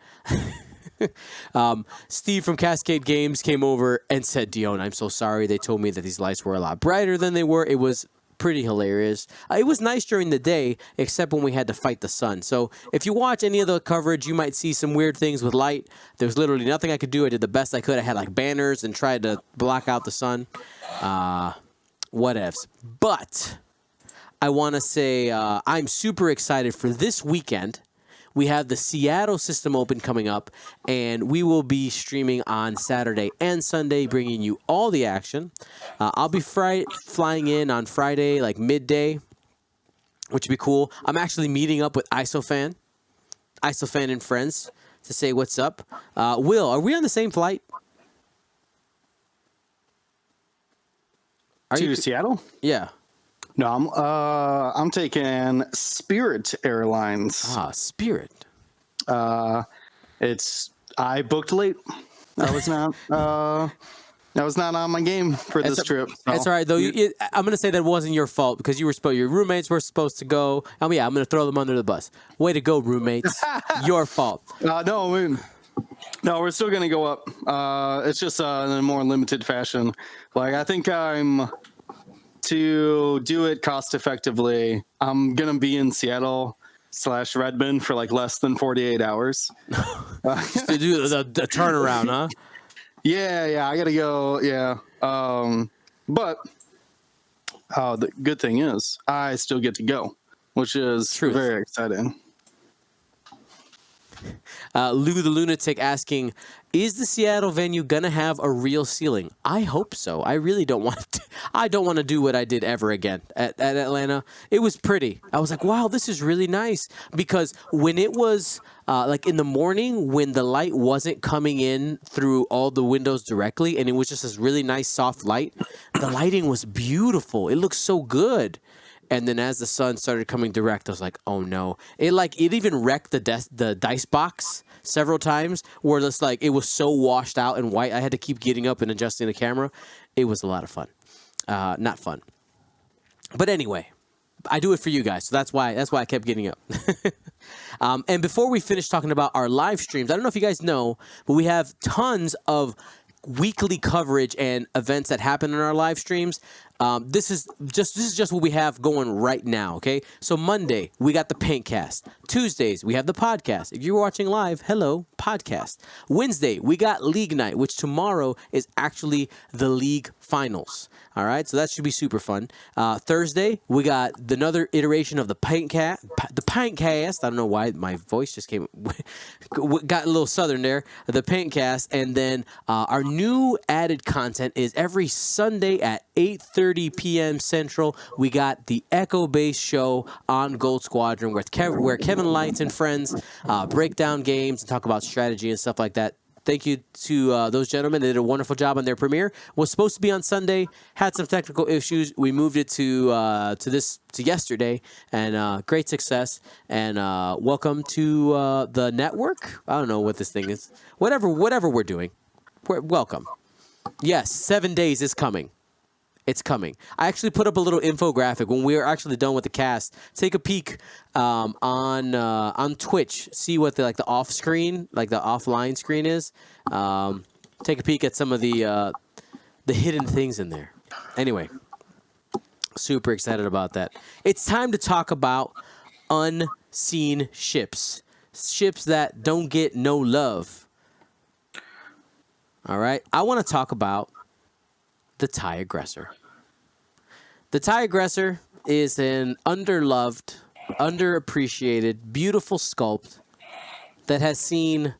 Steve from Cascade Games came over and said, Dion, I'm so sorry. They told me that these lights were a lot brighter than they were. It was pretty hilarious. It was nice during the day, except when we had to fight the sun. So if you watch any of the coverage, you might see some weird things with light. There was literally nothing I could do. I did the best I could. I had like banners and tried to block out the sun. Whatevs. But I want to say I'm super excited for this weekend. We have the Seattle System Open coming up, and we will be streaming on Saturday and Sunday, bringing you all the action. I'll be flying in on Friday, like midday, which would be cool. I'm actually meeting up with ISOFan and friends to say what's up. Will, are we on the same flight? To Seattle? Yeah. No, I'm taking Spirit Airlines. Ah, Spirit. I booked late. I was not on my game for this trip. So. That's all right, though. I'm going to say that wasn't your fault because your roommates were supposed to go. I'm going to throw them under the bus. Way to go, roommates. Your fault. No, we're still going to go up. It's just in a more limited fashion. Like, I think to do it cost effectively, I'm going to be in Seattle / Redmond for like less than 48 hours. Just to do the turnaround, huh? Yeah, I got to go. Yeah. But the good thing is I still get to go, which is very exciting. Lou the Lunatic asking, is the Seattle venue gonna have a real ceiling? I hope so. I really don't want to. I don't want to do what I did ever again at Atlanta. It was pretty. I was like, wow, this is really nice. Because when it was like in the morning, when the light wasn't coming in through all the windows directly, and it was just this really nice soft light, the lighting was beautiful. It looked so good. And then as the sun started coming direct, I was like, oh no. It even wrecked the dice box several times where it was so washed out and white. I had to keep getting up and adjusting the camera. It was a lot of fun. Not fun. But anyway, I do it for you guys, so that's why I kept getting up. And before we finish talking about our live streams, I don't know if you guys know, but we have tons of weekly coverage and events that happen in our live streams. This is just what we have going right now. Okay, so Monday we got the Paintcast. Tuesdays we have the podcast. If you're watching live, hello podcast. Wednesday we got League Night, which tomorrow is actually the league finals. All right, so that should be super fun. Thursday we got another iteration of the Paintcast. The Paintcast. I don't know why my voice just got a little southern there. The Paintcast, and then our new added content is every Sunday at 8:30 p.m. Central. We got the Echo Base show on Gold Squadron, where Kevin Lights and friends break down games and talk about strategy and stuff like that. Thank you to those gentlemen. They did a wonderful job on their premiere. Was supposed to be on Sunday, had some technical issues. We moved it to yesterday, and great success. And welcome to the network. I don't know what this thing is. Whatever we're doing, welcome. Yes, 7 days is coming. It's coming. I actually put up a little infographic when we are actually done with the cast. Take a peek on Twitch. See what the off screen, like the offline screen is. Take a peek at some of the hidden things in there. Anyway, super excited about that. It's time to talk about unseen ships. Ships that don't get no love. All right. I want to talk about the TIE Aggressor. The TIE Aggressor is an underloved, underappreciated, beautiful sculpt that has seen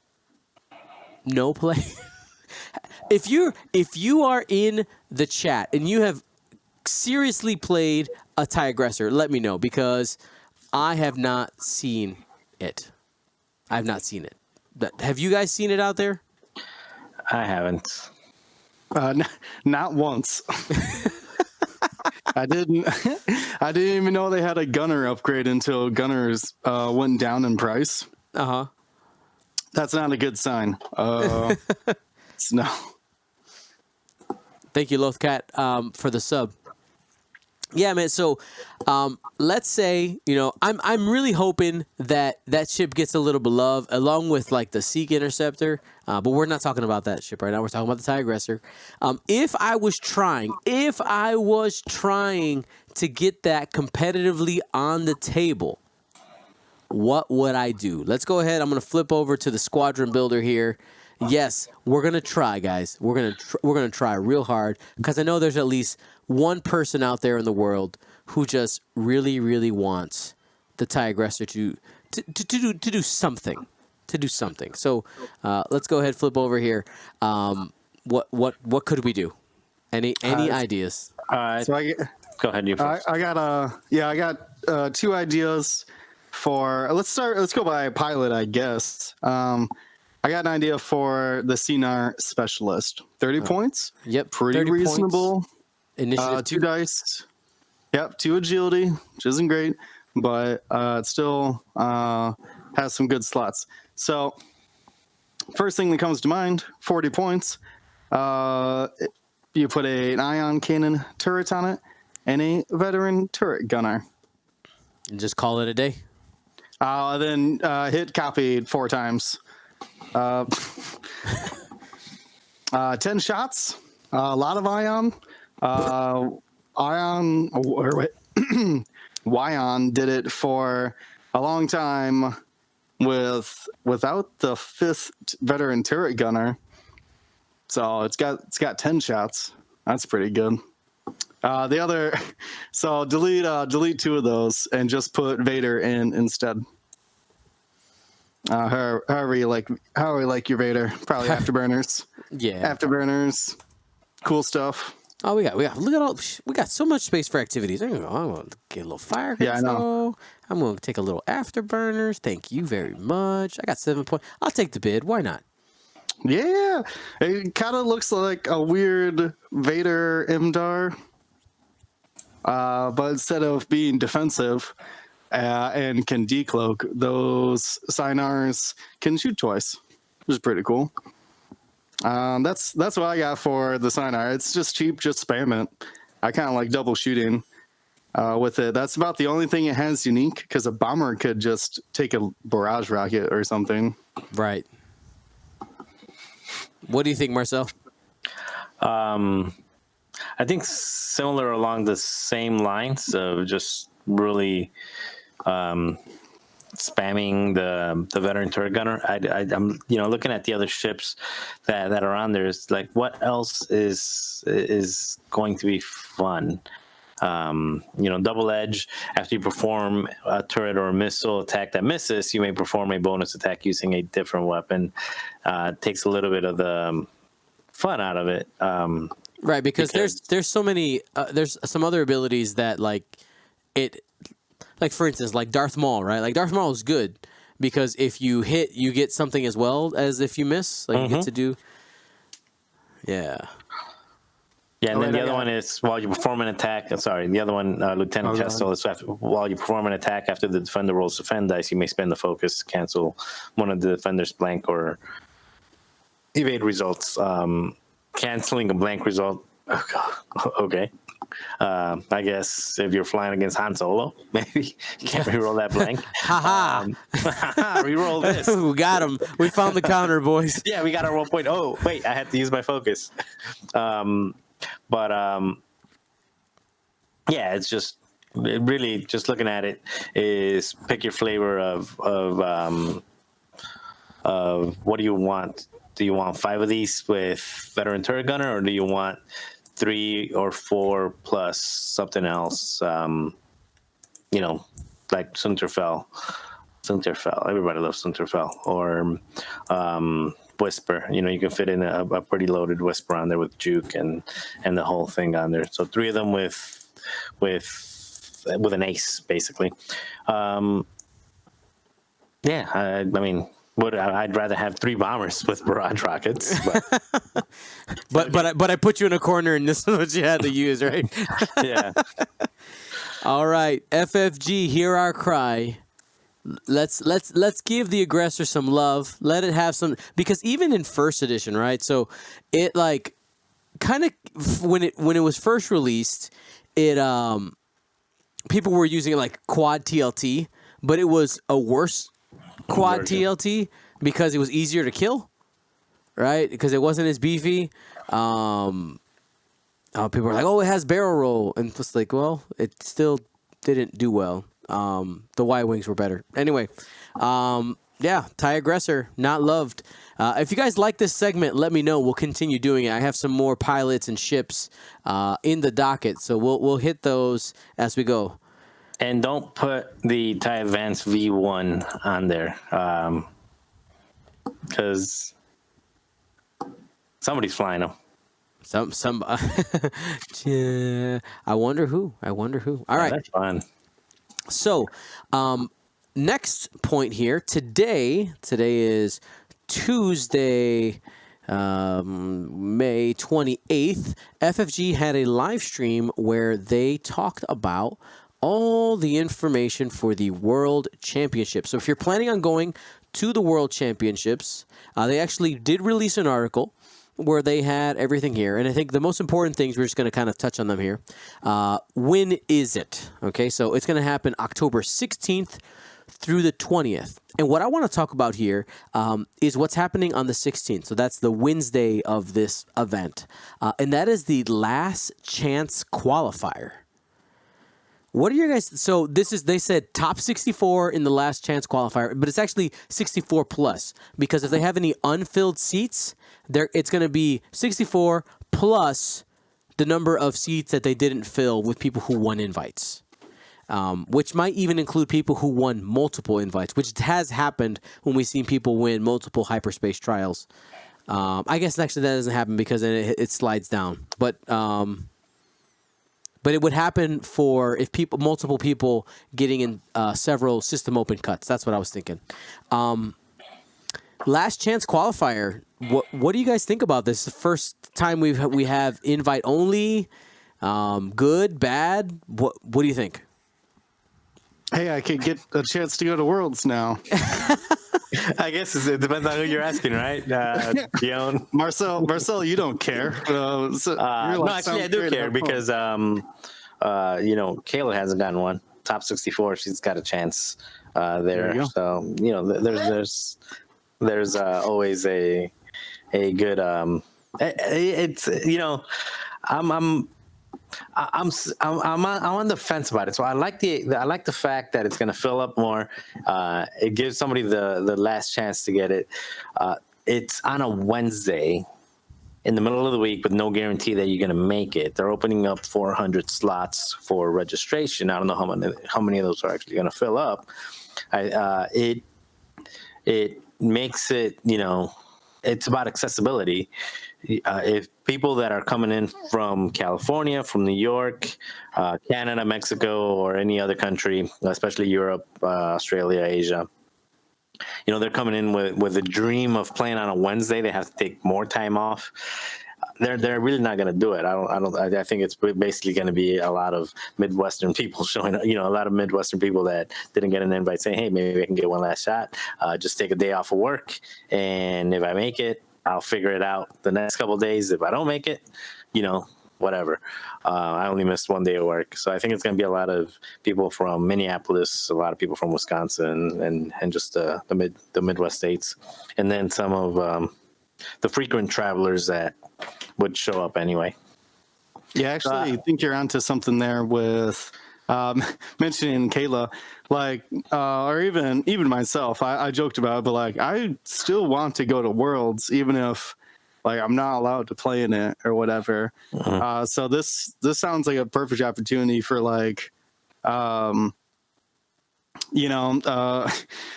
no play. If you are in the chat and you have seriously played a TIE Aggressor, let me know, because I have not seen it. I have not seen it. Have you guys seen it out there? I haven't. Not once. I didn't even know they had a gunner upgrade until gunners went down in price. Uh-huh. That's not a good sign. No. Thank you, Lothcat, for the sub. Yeah, man. So, let's say I'm really hoping that ship gets a little bit of love, along with like the Seek Interceptor. But we're not talking about that ship right now. We're talking about the TIE Aggressor. If I was trying to get that competitively on the table, what would I do? Let's go ahead. I'm gonna flip over to the Squadron builder here. Yes, we're gonna try, guys. We're gonna try real hard, because I know there's at least one person out there in the world who just really, really wants the TIE Aggressor to do something. To do something. So let's go ahead, flip over here. What could we do? Any ideas? So go ahead. You first. I got 2 ideas for. Let's go by pilot, I guess. I got an idea for the CNR specialist. 30 points. Yep. Pretty reasonable. Initiative 2 dice. Yep. 2 agility, which isn't great, but it still has some good slots. So first thing that comes to mind, 40 points. You put an ion cannon turret on it and a veteran turret gunner. And just call it a day. Then hit copy 4 times. 10 shots. A lot of ion. Wyon did it for a long time without the 5th veteran turret gunner. So it's got 10 shots. That's pretty good. So delete 2 of those and just put Vader in instead. However you like your Vader, probably afterburners. Yeah, afterburners, cool stuff. Oh, we got look at all, we got so much space for activities. I'm gonna get a little fire control. Yeah, I know. I'm gonna take a little afterburners. Thank you very much. I got 7 points. I'll take the bid. Why not? Yeah, it kind of looks like a weird Vader Imdar, but instead of being defensive and can decloak, those Synars can shoot twice, which is pretty cool. That's what I got for the Synar. It's just cheap, just spam it. I kind of like double shooting. with it. That's about the only thing it has unique, because a bomber could just take a barrage rocket or something. Right. What do you think, Marcel? I think similar along the same lines of just really spamming the veteran turret gunner. I'm looking at the other ships that are on there. It's like, what else is going to be fun? Double edge. After you perform a turret or a missile attack that misses, you may perform a bonus attack using a different weapon. Takes a little bit of the fun out of it. Right, because there's so many there's some other abilities that like for instance, like Darth Maul, right? Like Darth Maul is good because if you hit, you get something as well as if you miss. Like you get to do. Yeah. Yeah, and then the other one is while you perform an attack. Sorry, the other one, Lieutenant Chestel, is while you perform an attack after the defender rolls defend dice, you may spend the focus to cancel one of the defender's blank or evade results. Canceling a blank result. Oh, God. Okay. I guess if you're flying against Han Solo, maybe you can't reroll that blank. Haha. Reroll this. We got him. We found the counter, boys. Yeah, we got our 1 point. Oh, wait, I had to use my focus. Yeah, it's just really just looking at it is pick your flavor of what do you want? Do you want 5 of these with veteran turret gunner, or do you want 3 or 4 plus something else? Like Sunterfell. Everybody loves Sunterfell. Or Whisper. You can fit in a pretty loaded Whisper on there with Juke and the whole thing on there. So 3 of them with an ace, basically. I mean. I'd rather have 3 bombers with barrage rockets, but I put you in a corner, and this is what you had to use, right? Yeah. All right, FFG, hear our cry. Let's give the aggressor some love. Let it have some, because even in first edition, right? So it like kind of when it was first released, it people were using it like quad TLT, but it was a worse quad TLT because it was easier to kill, right? Because it wasn't as beefy. People were like, "Oh, it has barrel roll," and it's like, well, it still didn't do well. The Y wings were better. Anyway, TIE aggressor not loved. If you guys like this segment, let me know. We'll continue doing it. I have some more pilots and ships in the docket, so we'll hit those as we go. And don't put the TIE Advance V1 on there, because somebody's flying them. Some. Yeah, I wonder who. All right, that's fun. So, next point here. Today is Tuesday, May 28th. FFG had a live stream where they talked about all the information for the World Championship. So if you're planning on going to the World Championships, they actually did release an article where they had everything here. And I think the most important things, we're just going to kind of touch on them here. When is it? Okay, so it's going to happen October 16th through the 20th. And what I want to talk about here is what's happening on the 16th. So that's the Wednesday of this event. And that is the last chance qualifier. What are your guys? So they said top 64 in the last chance qualifier, but it's actually 64 plus, because if they have any unfilled seats, it's going to be 64 plus the number of seats that they didn't fill with people who won invites, which might even include people who won multiple invites, which has happened when we've seen people win multiple hyperspace trials. I guess actually that doesn't happen because it slides down, but it would happen for multiple people getting in several system open cuts. That's what I was thinking. Last chance qualifier. What do you guys think about this? The first time we have invite only. Good, bad. What do you think? Hey, I could get a chance to go to Worlds now. I guess it depends on who you're asking, right? Dion? Marcel, you don't care. No, actually, I do care because Kayla hasn't gotten one. Top 64, she's got a chance There you there. go. So there's always a good it's I'm on the fence about it. So I like the fact that it's going to fill up more. It gives somebody the last chance to get it. It's on a Wednesday in the middle of the week with no guarantee that you're going to make it. They're opening up 400 slots for registration. I don't know how many of those are actually going to fill up. It makes it, it's about accessibility. If people that are coming in from California, from New York, Canada, Mexico, or any other country, especially Europe, Australia, Asia, they're coming in with a dream of playing on a Wednesday. They have to take more time off. They're really not going to do it. I think it's basically going to be a lot of Midwestern people showing up. A lot of Midwestern people that didn't get an invite saying, "Hey, maybe I can get one last shot. Just take a day off of work, and if I make it, I'll figure it out the next couple of days. If I don't make it, whatever. I only missed one day of work." So I think it's going to be a lot of people from Minneapolis, a lot of people from Wisconsin, and just the Midwest states, and then some of the frequent travelers that would show up anyway. Yeah, actually, I think you're onto something there with mentioning Kayla, or even myself. I joked about it, but I still want to go to Worlds, even if I'm not allowed to play in it or whatever. Mm-hmm. So this sounds like a perfect opportunity for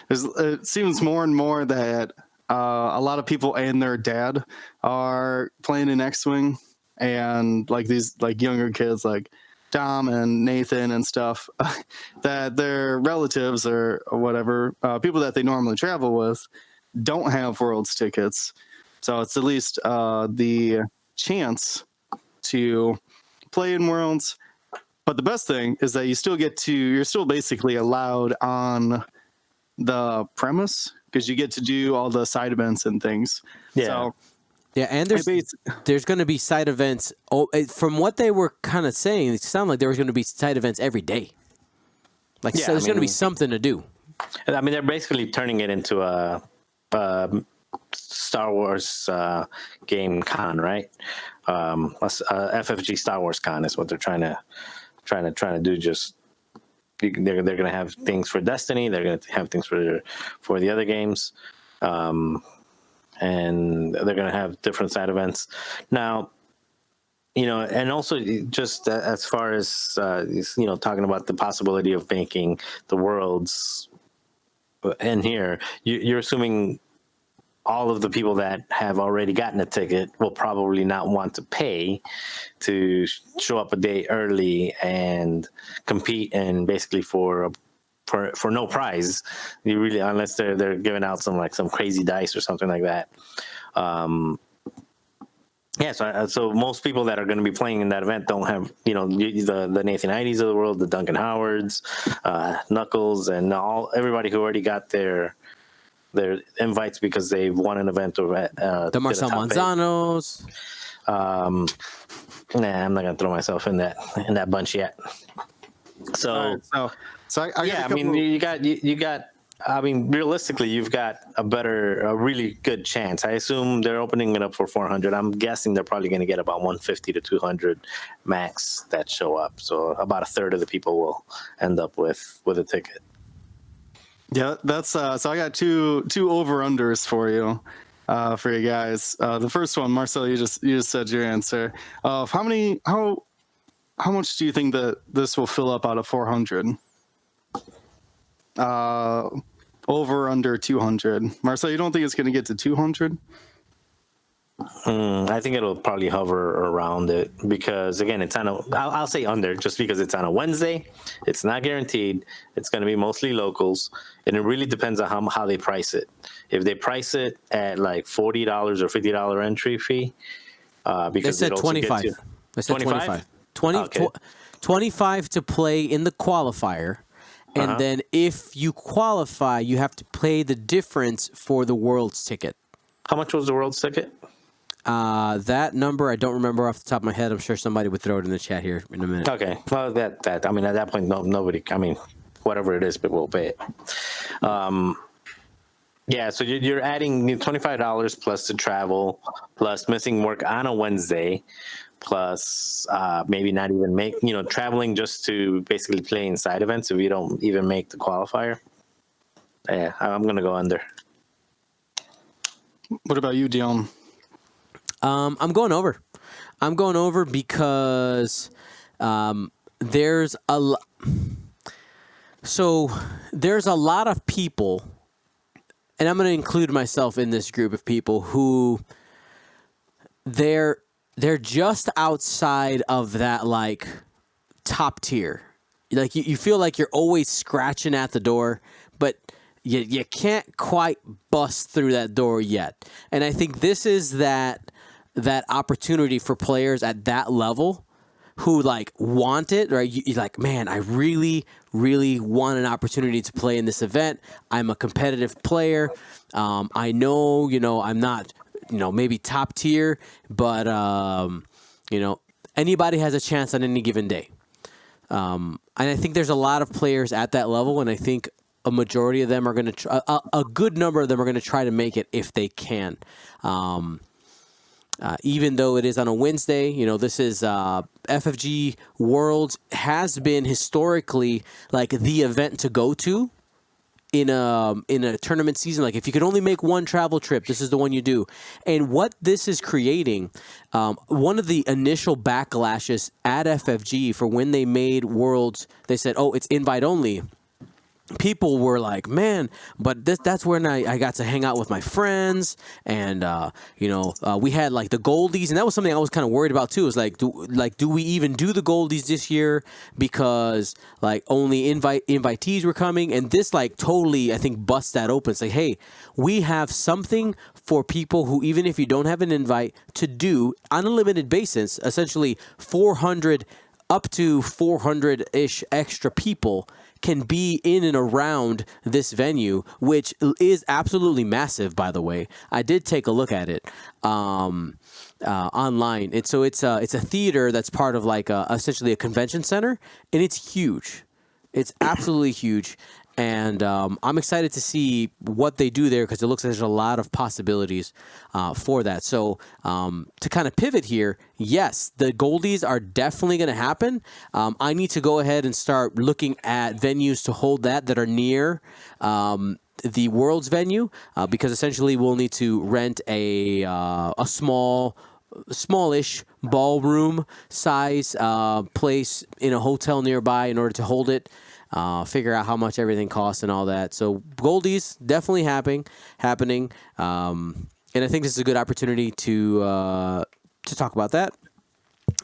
it seems more and more that a lot of people and their dad are playing in X-Wing, and these younger kids like Dom and Nathan and stuff, that their relatives or whatever, people that they normally travel with, don't have Worlds tickets. So it's at least the chance to play in Worlds. But the best thing is that you're still basically allowed on the premise, because you get to do all the side events and things. Yeah. So, yeah, and there's going to be side events. From what they were kind of saying, it sounded like there was going to be side events every day. So there's going to be something to do. I mean, they're basically turning it into a Star Wars game con, right? FFG Star Wars con is what they're trying to do. Just they're going to have things for Destiny. They're going to have things for the other games, and they're going to have different side events. Now, and also just as far as talking about the possibility of making the Worlds in here, you're assuming all of the people that have already gotten a ticket will probably not want to pay to show up a day early and compete, and basically for no prize. You really, unless they're giving out some crazy dice or something like that. So most people that are going to be playing in that event don't have, the Nathan Heidi's of the world, the Duncan Howards, Knuckles, and everybody who already got their invites because they've won an event or The Marcel Manzanos. I'm not gonna throw myself in that bunch yet. So you got. I mean, realistically, you've got a really good chance. I assume they're opening it up for 400. I'm guessing they're probably going to get about 150 to 200 max that show up. So about a third of the people will end up with a ticket. Yeah, that's so I got two over-unders for you guys. The first one, Marcel, you just said your answer. How much do you think that this will fill up out of 400? Over under 200. Marcel, you don't think it's going to get to 200? I think it'll probably hover around it because, again, it's I'll say under just because it's on a Wednesday. It's not guaranteed. It's going to be mostly locals, and it really depends on how they price it. If they price it at $40 or $50 entry fee, because they said 25. They said 25. 25 to play in the qualifier. And then if you qualify, you have to pay the difference for the World's ticket. How much was the World's ticket? That number I don't remember off the top of my head. I'm sure somebody would throw it in the chat here in a minute. Okay. Well, that I mean, at that point, nobody. I mean, whatever it is, people will pay it. Yeah. So you're adding $25 plus the travel, plus missing work on a Wednesday, plus maybe not even traveling just to basically play in side events if you don't even make the qualifier. Yeah, I'm gonna go under. What about you, Dion? I'm going over. I'm going over because there's a lot of people, and I'm going to include myself in this group of people who they're just outside of that like top tier. Like you feel like you're always scratching at the door, but you can't quite bust through that door yet. And I think this is that opportunity for players at that level who like want it, right? You're like, man, I really, really want an opportunity to play in this event. I'm a competitive player. I know, I'm not, maybe top tier, but, anybody has a chance on any given day. And I think there's a lot of players at that level, and I think a majority of them are going to a good number of them are going to try to make it if they can. Even though it is on a Wednesday, this is FFG Worlds has been historically like the event to go to in a tournament season. Like if you could only make one travel trip, this is the one you do. And what this is creating, one of the initial backlashes at FFG for when they made Worlds, they said, oh, it's invite only. People were like, man, but that's when I got to hang out with my friends, and we had like the Goldies, and that was something I was kind of worried about too. Is like, do we even do the Goldies this year because like only invitees were coming, and this like totally I think busts that open. It's like, hey, we have something for people who even if you don't have an invite to do on a limited basis, essentially 400 up to 400-ish extra people can be in and around this venue, which is absolutely massive, by the way. I did take a look at it online. And so it's a theater that's part of like essentially a convention center, and it's huge. It's absolutely huge. And I'm excited to see what they do there because it looks like there's a lot of possibilities for that. So to kind of pivot here, yes, the Goldies are definitely going to happen. I need to go ahead and start looking at venues to hold that are near the Worlds venue because essentially we'll need to rent a smallish ballroom size place in a hotel nearby in order to hold it. Figure out how much everything costs and all that. So Goldies definitely happening. And I think this is a good opportunity to talk about that.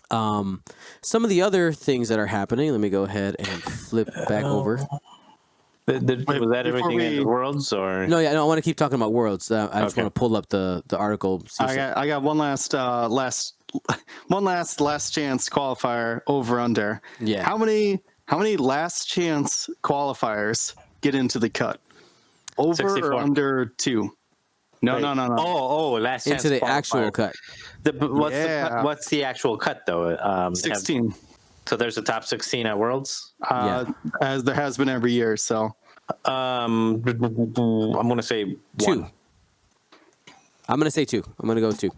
Some of the other things that are happening, let me go ahead and flip back over. Was that everything in the Worlds or? No, I want to keep talking about Worlds. I just want to pull up the article. I got one last chance qualifier over under. Yeah. How many last chance qualifiers get into the cut? Over 64. or under 2? No. Oh, last chance into the qualifier. actual cut. What's the actual cut though? 16. So there's a top 16 at Worlds? As there has been every year. So I'm going to say 2. 1. I'm going to say 2. I'm going to go 2.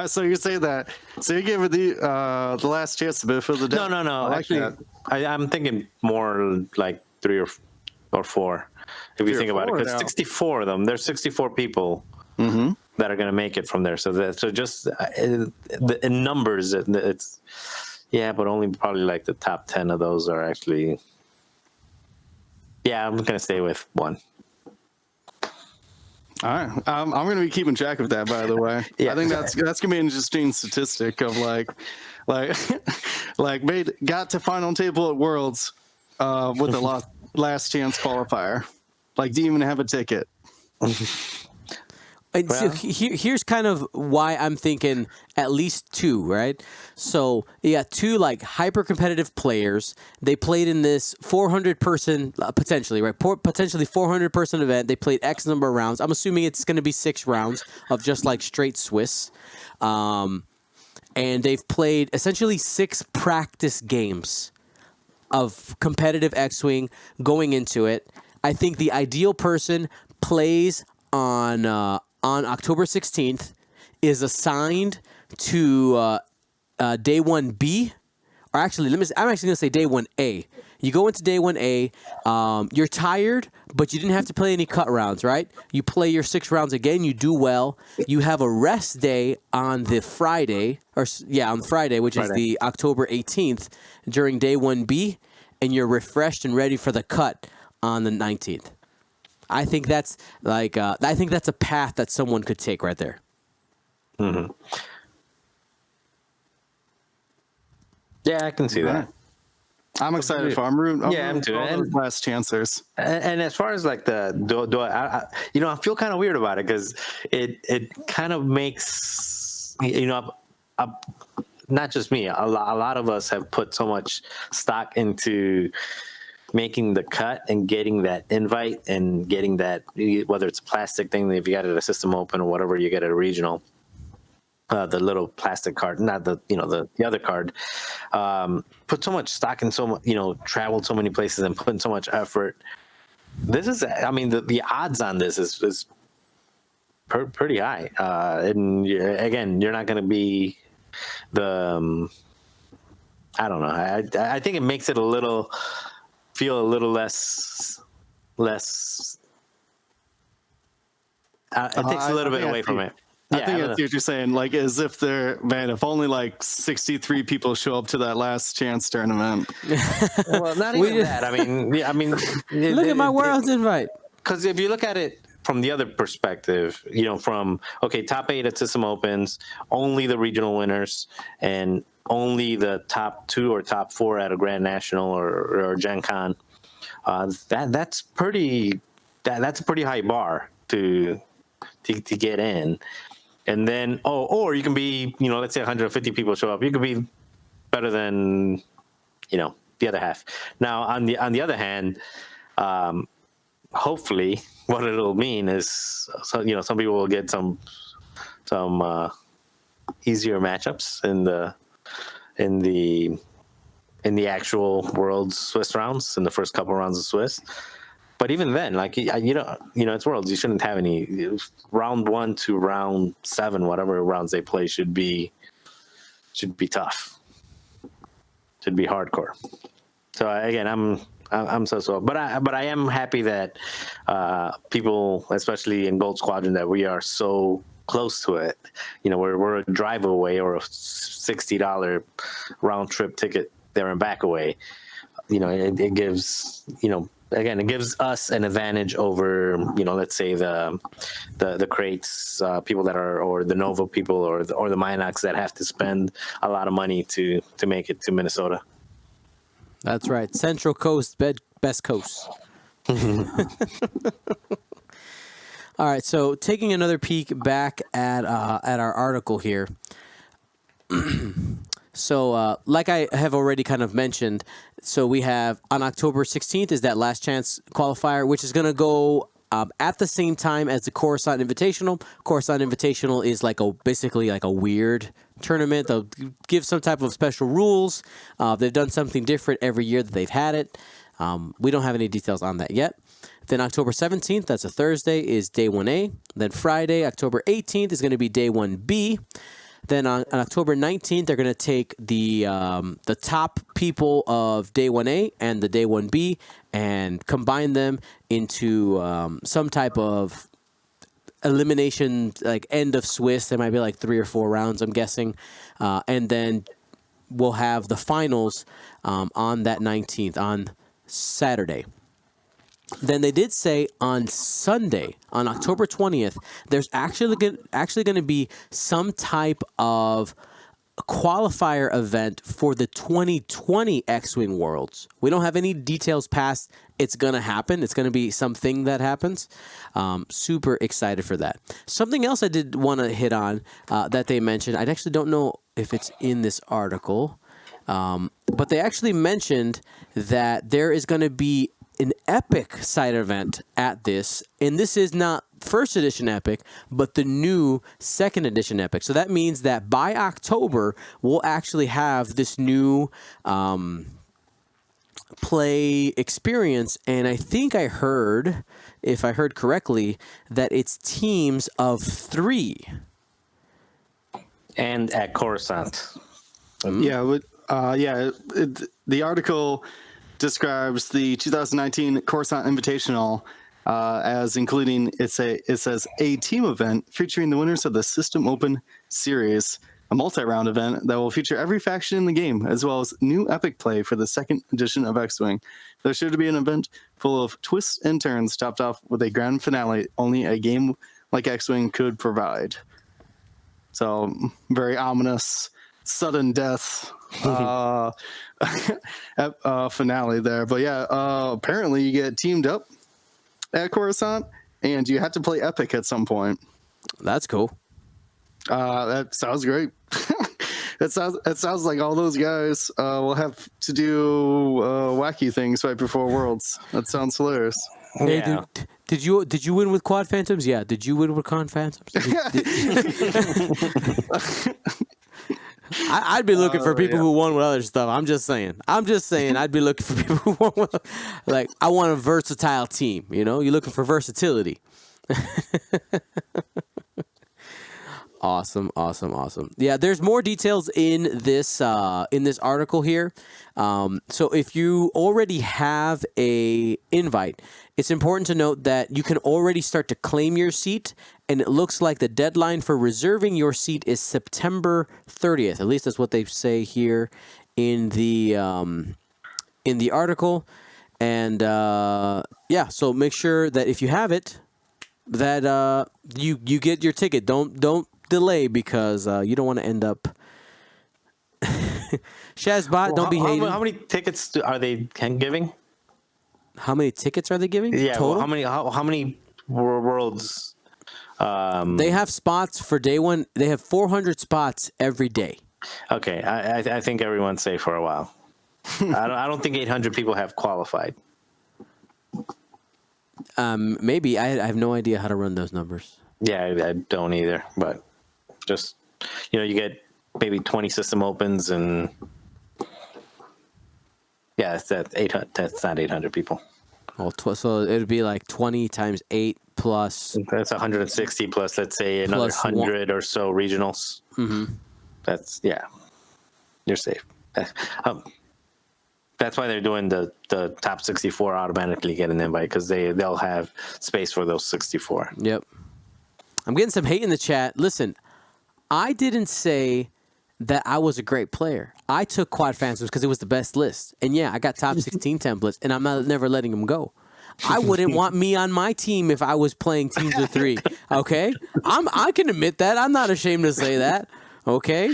So you say that. So you give it the last chance to for the doubt. No. Actually, I'm thinking more like 3 or 4. If you think about it, because 64 of them, there's 64 people that are going to make it from there. So just in numbers, it's but only probably like the top 10 of those are actually. Yeah, I'm going to stay with 1. All right, I'm going to be keeping track of that. By the way, I think that's going to be an interesting statistic of like got to final table at Worlds with the last chance qualifier. Like, do you even have a ticket? And so here's kind of why I'm thinking at least 2, right? So you got 2 like hyper competitive players. They played in this 400 person potentially, right? Potentially 400 person event. They played X number of rounds. I'm assuming it's going to be 6 rounds of just like straight Swiss. And they've played essentially 6 practice games of competitive X-Wing going into it. I think the ideal person plays on October 16th, is assigned to day 1B, or actually, I'm actually going to say day 1A. You go into day 1A, you're tired, but you didn't have to play any cut rounds, right? You play your 6 rounds again, you do well. You have a rest day on the Friday, on Friday, which is the October 18th, during day 1B, and you're refreshed and ready for the cut on the 19th. I think that's a path that someone could take right there. Mm-hmm. Yeah, I can see that. I'm excited for. I'm rooting. I'm too. And last chancers. And as far as like I feel kind of weird about it because it kind of makes not just me. A lot of us have put so much stock into making the cut and getting that invite and getting that, whether it's a plastic thing, if you got it at a System Open or whatever, you get at a regional, the little plastic card, not the other card, put so much stock in traveled so many places and put in so much effort. This is, the odds on this is pretty high. And again, you're not going to be I don't know. I think it makes it feel a little less it takes a little bit away from it. I think I see what you're saying. Like, as if if only like 63 people show up to that last chance tournament. Well, not even that. Look at my world's invite. Because if you look at it from the other perspective, from top 8 at System Opens, only the regional winners, and only the top 2 or top 4 at a Grand National or Gen Con. That's a pretty high bar to get in. And then or you can be, let's say 150 people show up, you could be better than the other half. Now on the other hand, hopefully what it'll mean is some people will get some easier matchups in the actual Worlds Swiss rounds, in the first couple rounds of Swiss. But even then, it's Worlds. You shouldn't have any. Round 1 to round 7, whatever rounds they play, should be tough. Should be hardcore. So again, I'm so. But I am happy that people, especially in Gold Squadron, that we are so close to it. We're a drive away or a $60 round trip ticket there and back away. It gives it gives us an advantage over let's say the crates people that are, or the Nova people, or the Minox that have to spend a lot of money to make it to Minnesota. That's right. Central Coast, best coast. All right, so taking another peek back at our article here. So, like I have already kind of mentioned, so we have on October 16th is that last chance qualifier, which is going to go at the same time as the Coruscant Invitational. Coruscant Invitational is basically like a weird tournament. They'll give some type of special rules. They've done something different every year that they've had it. We don't have any details on that yet. Then October 17th, that's a Thursday, is day 1A. Then Friday, October 18th, is going to be day 1B. Then on October 19th, they're going to take the top people of day 1A and the day 1B and combine them into some type of elimination, like end of Swiss. There might be like 3 or 4 rounds, I'm guessing. And then we'll have the finals on that 19th, on Saturday. Then they did say on Sunday, on October 20th, there's actually going to be some type of qualifier event for the 2020 X-Wing Worlds. We don't have any details past it's going to happen. It's going to be something that happens. Super excited for that. Something else I did want to hit on that they mentioned, I actually don't know if it's in this article, but they actually mentioned that there is going to be an Epic side event at this, and this is not first edition Epic, but the new second edition Epic. So that means that by October, we'll actually have this new play experience, and I think I heard, if I heard correctly, that it's teams of 3. And at Coruscant. Yeah, the article describes the 2019 Coruscant Invitational as including, it says a team event featuring the winners of the System Open series, a multi-round event that will feature every faction in the game, as well as new epic play for the second edition of X-Wing. There's sure to be an event full of twists and turns, topped off with a grand finale only a game like X-Wing could provide. So, very ominous, sudden death finale there. But yeah, apparently you get teamed up at Coruscant, and you have to play Epic at some point. That's cool. That sounds great. It sounds like all those guys will have to do wacky things right before Worlds. That sounds hilarious. Hey, Yeah. dude, did you win with Quad Phantoms? Yeah. Did you win with Con Phantoms? I'd be looking for people who won with other stuff. I'm just saying. I'd be looking for people who won with, like, I want a versatile team. You know, you're looking for versatility. Awesome. Yeah, there's more details in this article here. So if you already have a invite, it's important to note that you can already start to claim your seat, and it looks like the deadline for reserving your seat is September 30th. At least that's what they say here in the article. And yeah, so make sure that if you have it, that you get your ticket. Don't delay, because you don't want to end up. Shazbot, don't be hating. How many tickets are they giving? How many tickets are they giving? Yeah, total? well, how many worlds? They have spots for day one. They have 400 spots every day. Okay, I think everyone's safe for a while. I don't think 800 people have qualified. Maybe I have no idea how to run those numbers. Yeah, I don't either. But just, you get maybe 20 system opens, and yeah, that's 800. That's not 800 people. Well, so it would be like 20 times 8 plus. That's 160 plus, let's say, another Plus 100 or so regionals. Mm-hmm. That's, yeah, you're safe. That's why they're doing the top 64 automatically get an invite, because they'll have space for those 64. Yep. I'm getting some hate in the chat. Listen, I didn't say that I was a great player. I took Quad Phantoms because it was the best list. And yeah, I got top 16 templates, and I'm never letting them go. I wouldn't want me on my team if I was playing teams of 3. Okay? I can admit that. I'm not ashamed to say that. Okay?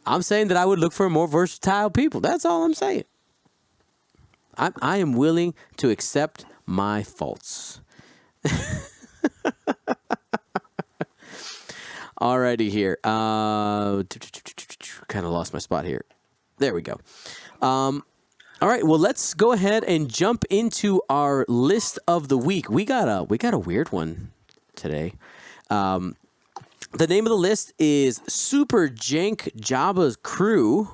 I'm saying that I would look for more versatile people. That's all I'm saying. I am willing to accept my faults. Alrighty here. Kind of lost my spot here. There we go. All right. Well, let's go ahead and jump into our list of the week. We got a weird one today. The name of the list is Super Jank Jabba's Crew.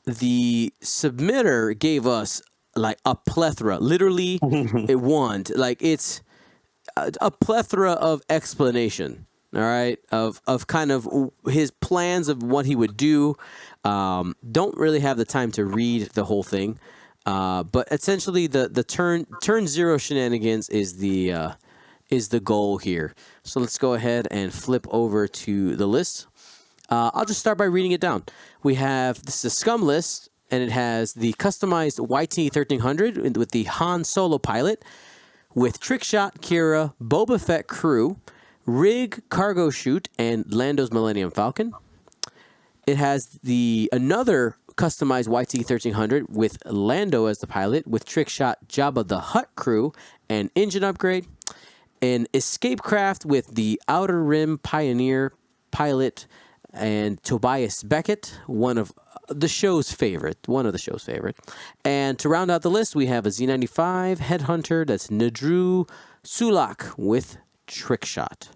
The submitter gave us like a plethora. Literally, it won. Like, it's a plethora of explanation. All right, of kind of his plans of what he would do. Don't really have the time to read the whole thing, but essentially the turn 0 shenanigans is the goal here. So let's go ahead and flip over to the list. I'll just start by reading it down. We have, this is a scum list, and it has the customized YT-1300 with the Han Solo pilot, with Trickshot, Kira, Boba Fett crew, Rig Cargo Chute and Lando's Millennium Falcon. It has another customized YT-1300 with Lando as the pilot, with trick shot Jabba the Hutt crew and engine upgrade. An escape craft with the Outer Rim Pioneer pilot and Tobias Beckett, one of the show's favorite. And to round out the list, we have a Z-95 Headhunter, that's Nadru Sulak with trick shot.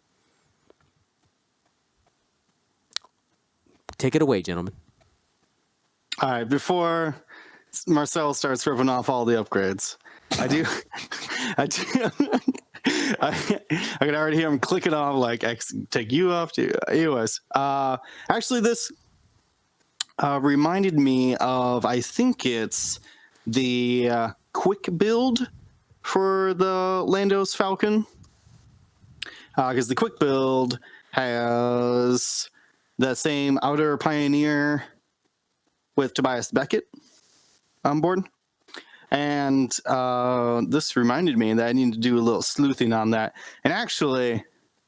Take it away, gentlemen. All right, before Marcel starts ripping off all the upgrades, I can already hear him clicking off, like, take you off to anyways. Actually, this reminded me of, I think it's the quick build for the Lando's Falcon. Because the quick build has that same Outer Pioneer with Tobias Beckett on board. And this reminded me that I need to do a little sleuthing on that. And actually,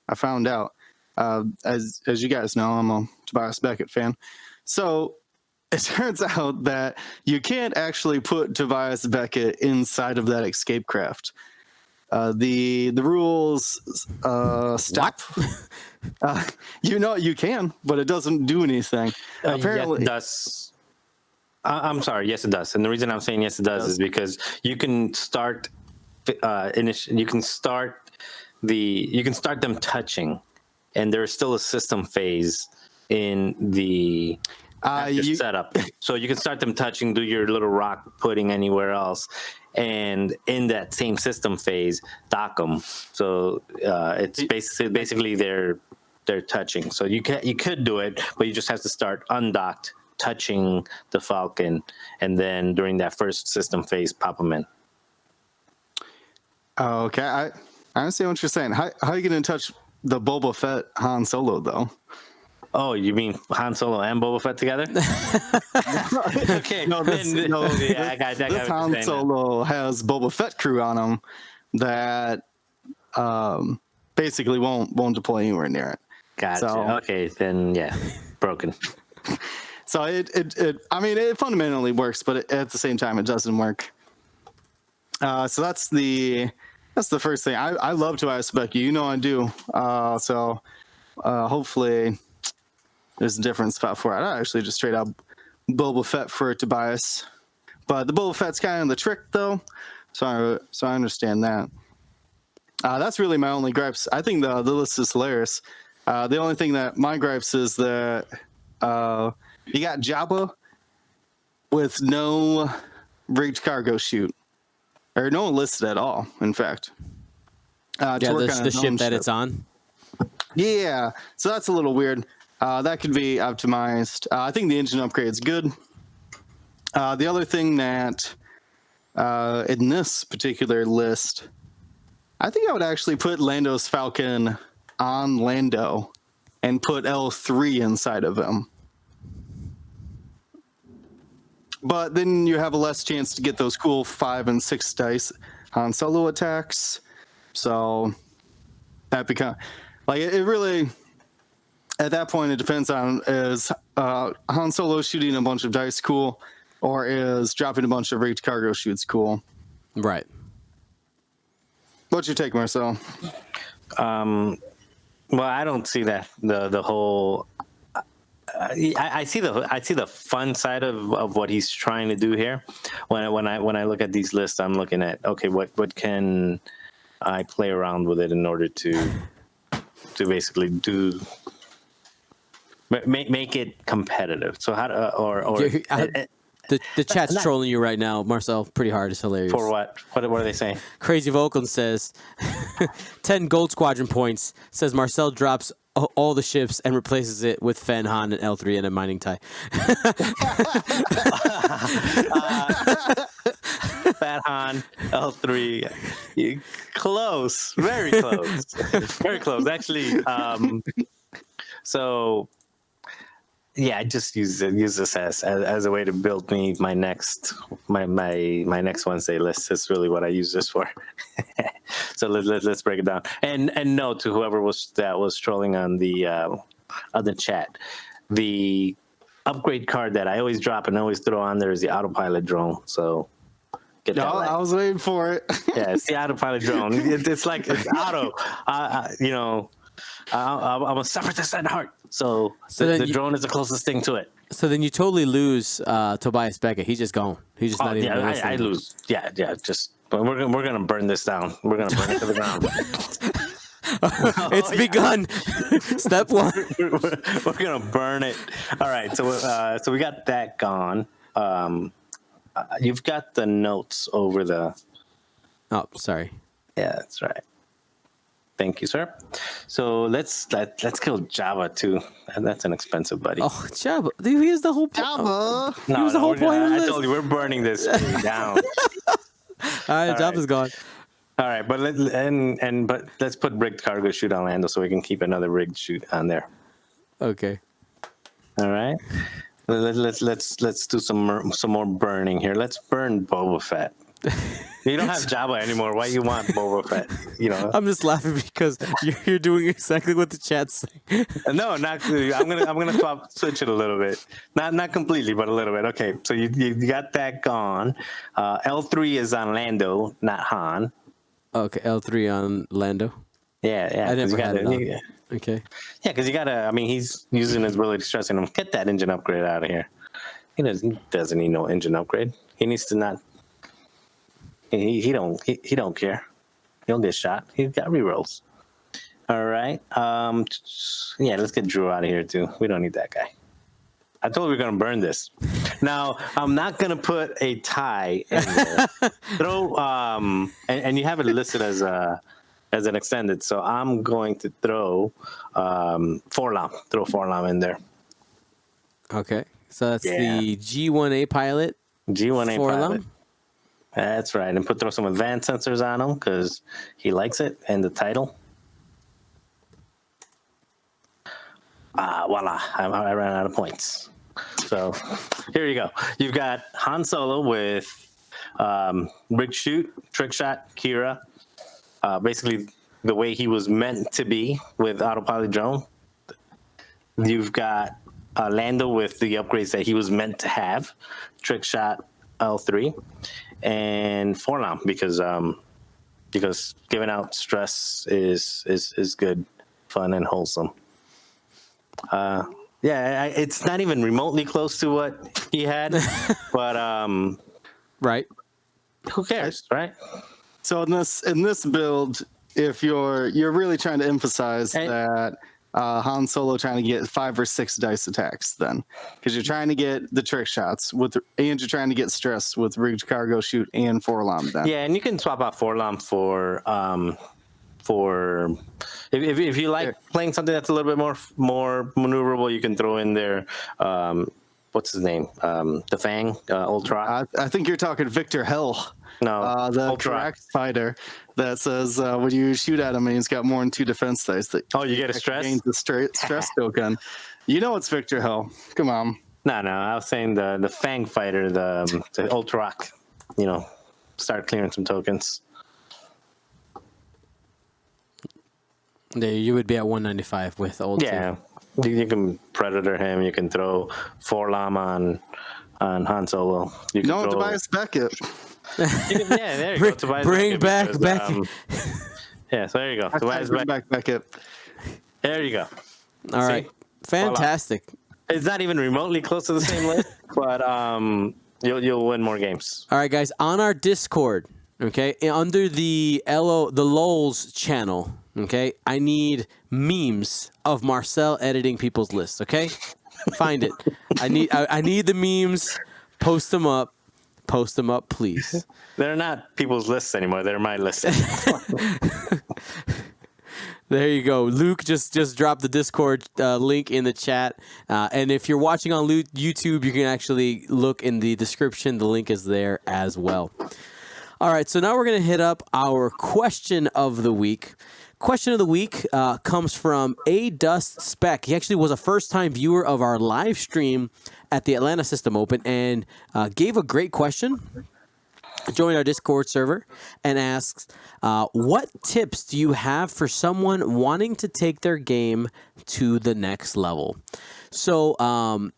I found out, as you guys know, I'm a Tobias Beckett fan. So it turns out that you can't actually put Tobias Beckett inside of that escape craft. The rules stop. You can, but it doesn't do anything. Apparently, yes, it does. I'm sorry. Yes, it does. And the reason I'm saying yes, it does is because you can start. You can start them touching, and there's still a system phase in the setup. So you can start them touching, do your little rock putting anywhere else, and in that same system phase, dock them. So it's basically they're touching. So you could do it, but you just have to start undocked, touching the Falcon, and then during that first system phase, pop them in. Okay, I understand what you're saying. How are you going to touch the Boba Fett Han Solo though? Oh, you mean Han Solo and Boba Fett together? Okay. I got this Han Solo has Boba Fett crew on him that basically won't deploy anywhere near it. Gotcha. So, okay, then yeah, broken. So it fundamentally works, but at the same time, it doesn't work. So that's the first thing. I love Tobias Beckett. You know I do. So hopefully there's a different spot for it. I actually just straight out Boba Fett for Tobias. But the Boba Fett's kind of the trick, though. So I understand that. That's really my only gripes. I think the list is hilarious. The only thing that my gripes is that you got Jabba with no rigged cargo chute. Or no one listed at all, in fact. The ship that it's on? Yeah, so that's a little weird. That could be optimized. I think the engine upgrade is good. The other thing that in this particular list, I think I would actually put Lando's Falcon on Lando and put L3 inside of him. But then you have a less chance to get those cool 5 and 6 dice Han Solo attacks. So that becomes like it really. At that point, it depends on is Han Solo shooting a bunch of dice cool, or is dropping a bunch of rigged cargo chutes cool. Right. What's your take, Marcel? Well, I don't see that the whole. I see the fun side of what he's trying to do here. When I look at these lists, I'm looking at okay, what can I play around with it in order to basically do. Make it competitive. So how to, the chat's trolling you right now, Marcel. Pretty hard. It's hilarious. For what? What are they saying? Crazy Vulcan says 10 gold squadron points. Says Marcel drops all the ships and replaces it with Fen, Han, and L3 and a mining tie. Fat Han, L3, close, very close, very close. Actually, so. Yeah, I just use this as a way to build me my next Wednesday list. That's really what I use this for. So let's break it down. And no to whoever was trolling on the chat. The upgrade card that I always drop and always throw on there is the autopilot drone. So get that right. I was waiting for it. Yeah, it's the autopilot drone. It's like it's auto. You know, I'm a separatist at heart. So the drone is the closest thing to it. So then you totally lose Tobias Beckett. He's just gone. He's just not even. Yeah, I lose. Yeah. Just we're gonna burn this down. We're gonna burn it to the ground. It's begun. Step one. We're gonna burn it. All right. So we got that gone. You've got the notes over the. Oh, sorry. Yeah, that's right. Thank you, sir. So let's kill Java too. And that's an expensive buddy. Oh, Java. Dude, here's the whole point. Java. Here's the whole point of I this. told you we're burning this thing down. All right, Java's gone. All right, but let's put rigged cargo chute on Lando so we can keep another rigged chute on there. Okay. All right. Let's do some more burning here. Let's burn Boba Fett. You don't have Java anymore. Why you want Boba Fett? You know. I'm just laughing because you're doing exactly what the chat's saying. No, not. I'm gonna switch it a little bit. Not completely, but a little bit. Okay, so you got that gone. L3 is on Lando, not Han. Okay, L3 on Lando. Yeah. I never had it on. Okay. Yeah, because you gotta. I mean, he's using his ability, stressing him. Get that engine upgrade out of here. He doesn't need no engine upgrade. He needs to not. He don't care. He'll get shot. He's got rerolls. All right. Yeah, let's get Drew out of here too. We don't need that guy. I told you we're gonna burn this. Now I'm not gonna put a tie in there. Throw and you have it listed as an extended. So I'm going to throw Forlam. Throw Forlam in there. Okay. So that's the G1A pilot. G1A Forlam? pilot. That's right. And throw some advanced sensors on him because he likes it and the title. Voila. I ran out of points. So here you go. You've got Han Solo with rigged chute, trick shot, Kira. Basically the way he was meant to be with autopilot drone. You've got Lando with the upgrades that he was meant to have. Trick shot, L3. And Forlam because giving out stress is good, fun, and wholesome. It's not even remotely close to what he had, but right. Who cares, right? So in this build, if you're really trying to emphasize that Han Solo trying to get 5 or 6 dice attacks, then because you're trying to get the trick shots and you're trying to get stress with rigged cargo chute and Forlam. Then and you can swap out Forlam for if you like playing something that's a little bit more maneuverable, you can throw in there. What's his name? The Fang Ultra. I think you're talking Victor Hell. No, the track fighter that says when you shoot at him and he's got more than 2 defense dice. That you get a stress? Gains the stress token. You know it's Victor Hell. Come on. No. I was saying the Fang fighter, the Ultra Rock. You know, start clearing some tokens. You would be at 195 with old. Yeah, you can Predator him. You can throw Forlam on Han Solo. You can throw Tobias Beckett. There you go. Tobias bring back Beckett. So there you go. Tobias back Beckett. There you go. All right, fantastic. Voila. It's not even remotely close to the same list, but you'll win more games. All right, guys, on our Discord, okay, under the LOLs channel, okay, I need memes of Marcel editing people's lists. Okay, find it. I need the memes. Post them up. Post them up, please. They're not people's lists anymore. They're my lists. There you go. Luke just dropped the Discord link in the chat. And if you're watching on YouTube, you can actually look in the description. The link is there as well. All right, so now we're going to hit up our question of the week. Question of the week comes from A Dust Spec. He actually was a first-time viewer of our live stream at the Atlanta System Open and gave a great question. joined our Discord server and asks, what tips do you have for someone wanting to take their game to the next level? So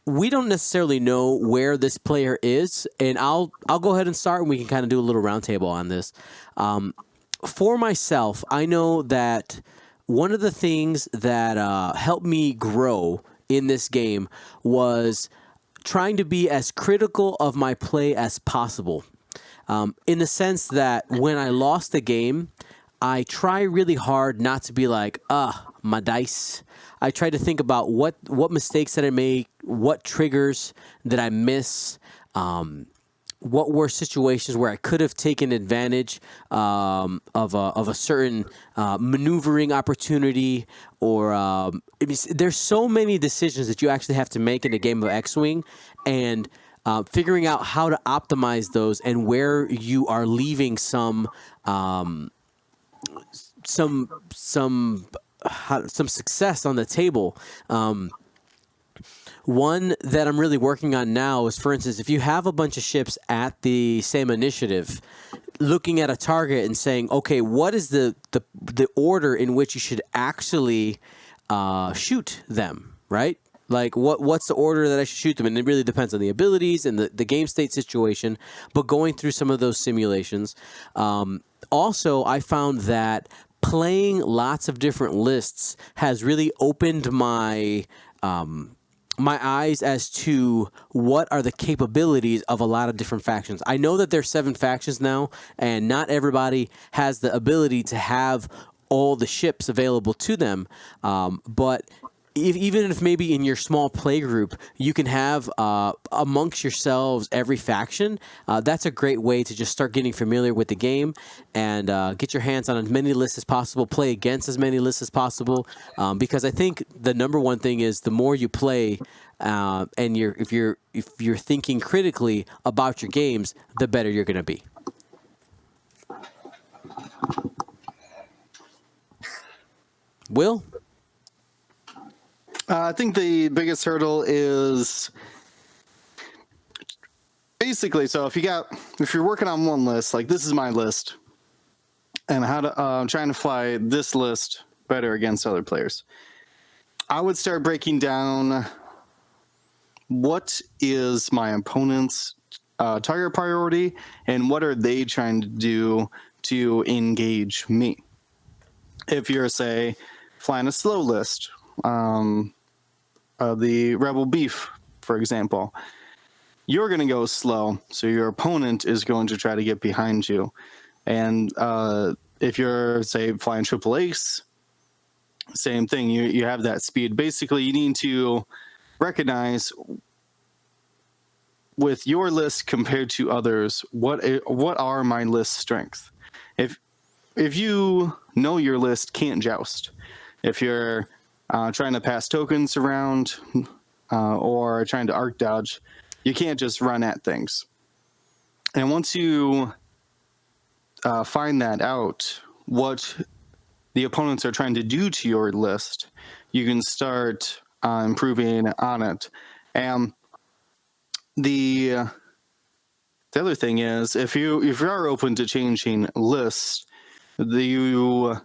we don't necessarily know where this player is, and I'll go ahead and start, and we can kind of do a little roundtable on this. For myself, I know that one of the things that helped me grow in this game was trying to be as critical of my play as possible. In the sense that when I lost the game, I try really hard not to be like, my dice. I try to think about what mistakes did I make, what triggers did I miss, what were situations where I could have taken advantage of a certain maneuvering opportunity, or there's so many decisions that you actually have to make in a game of X-Wing, and figuring out how to optimize those and where you are leaving some success on the table. One that I'm really working on now is, for instance, if you have a bunch of ships at the same initiative, looking at a target and saying, okay, what is the order in which you should actually shoot them, right? Like, what's the order that I should shoot them? And it really depends on the abilities and the game state situation, but going through some of those simulations. Also, I found that playing lots of different lists has really opened my my eyes as to what are the capabilities of a lot of different factions. I know that there's 7 factions now, and not everybody has the ability to have all the ships available to them, but even if maybe in your small play group you can have amongst yourselves every faction, that's a great way to just start getting familiar with the game and get your hands on as many lists as possible, play against as many lists as possible, because I think the number one thing is the more you play and if you're thinking critically about your games, the better you're going to be. Will? I think the biggest hurdle is basically, so if you're working on one list, like this is my list, and how to I'm trying to fly this list better against other players, I would start breaking down what is my opponent's target priority and what are they trying to do to engage me. If you're, say, flying a slow list, the Rebel Beef, for example, you're going to go slow, so your opponent is going to try to get behind you. And if you're, say, flying Triple Ace, same thing. You have that speed. Basically, you need to recognize with your list compared to others, what are my list strengths? If you know your list can't joust, if you're trying to pass tokens around or trying to arc dodge, you can't just run at things. And once you find that out, what the opponents are trying to do to your list, you can start improving on it. And the other thing is, if you are open to changing lists, you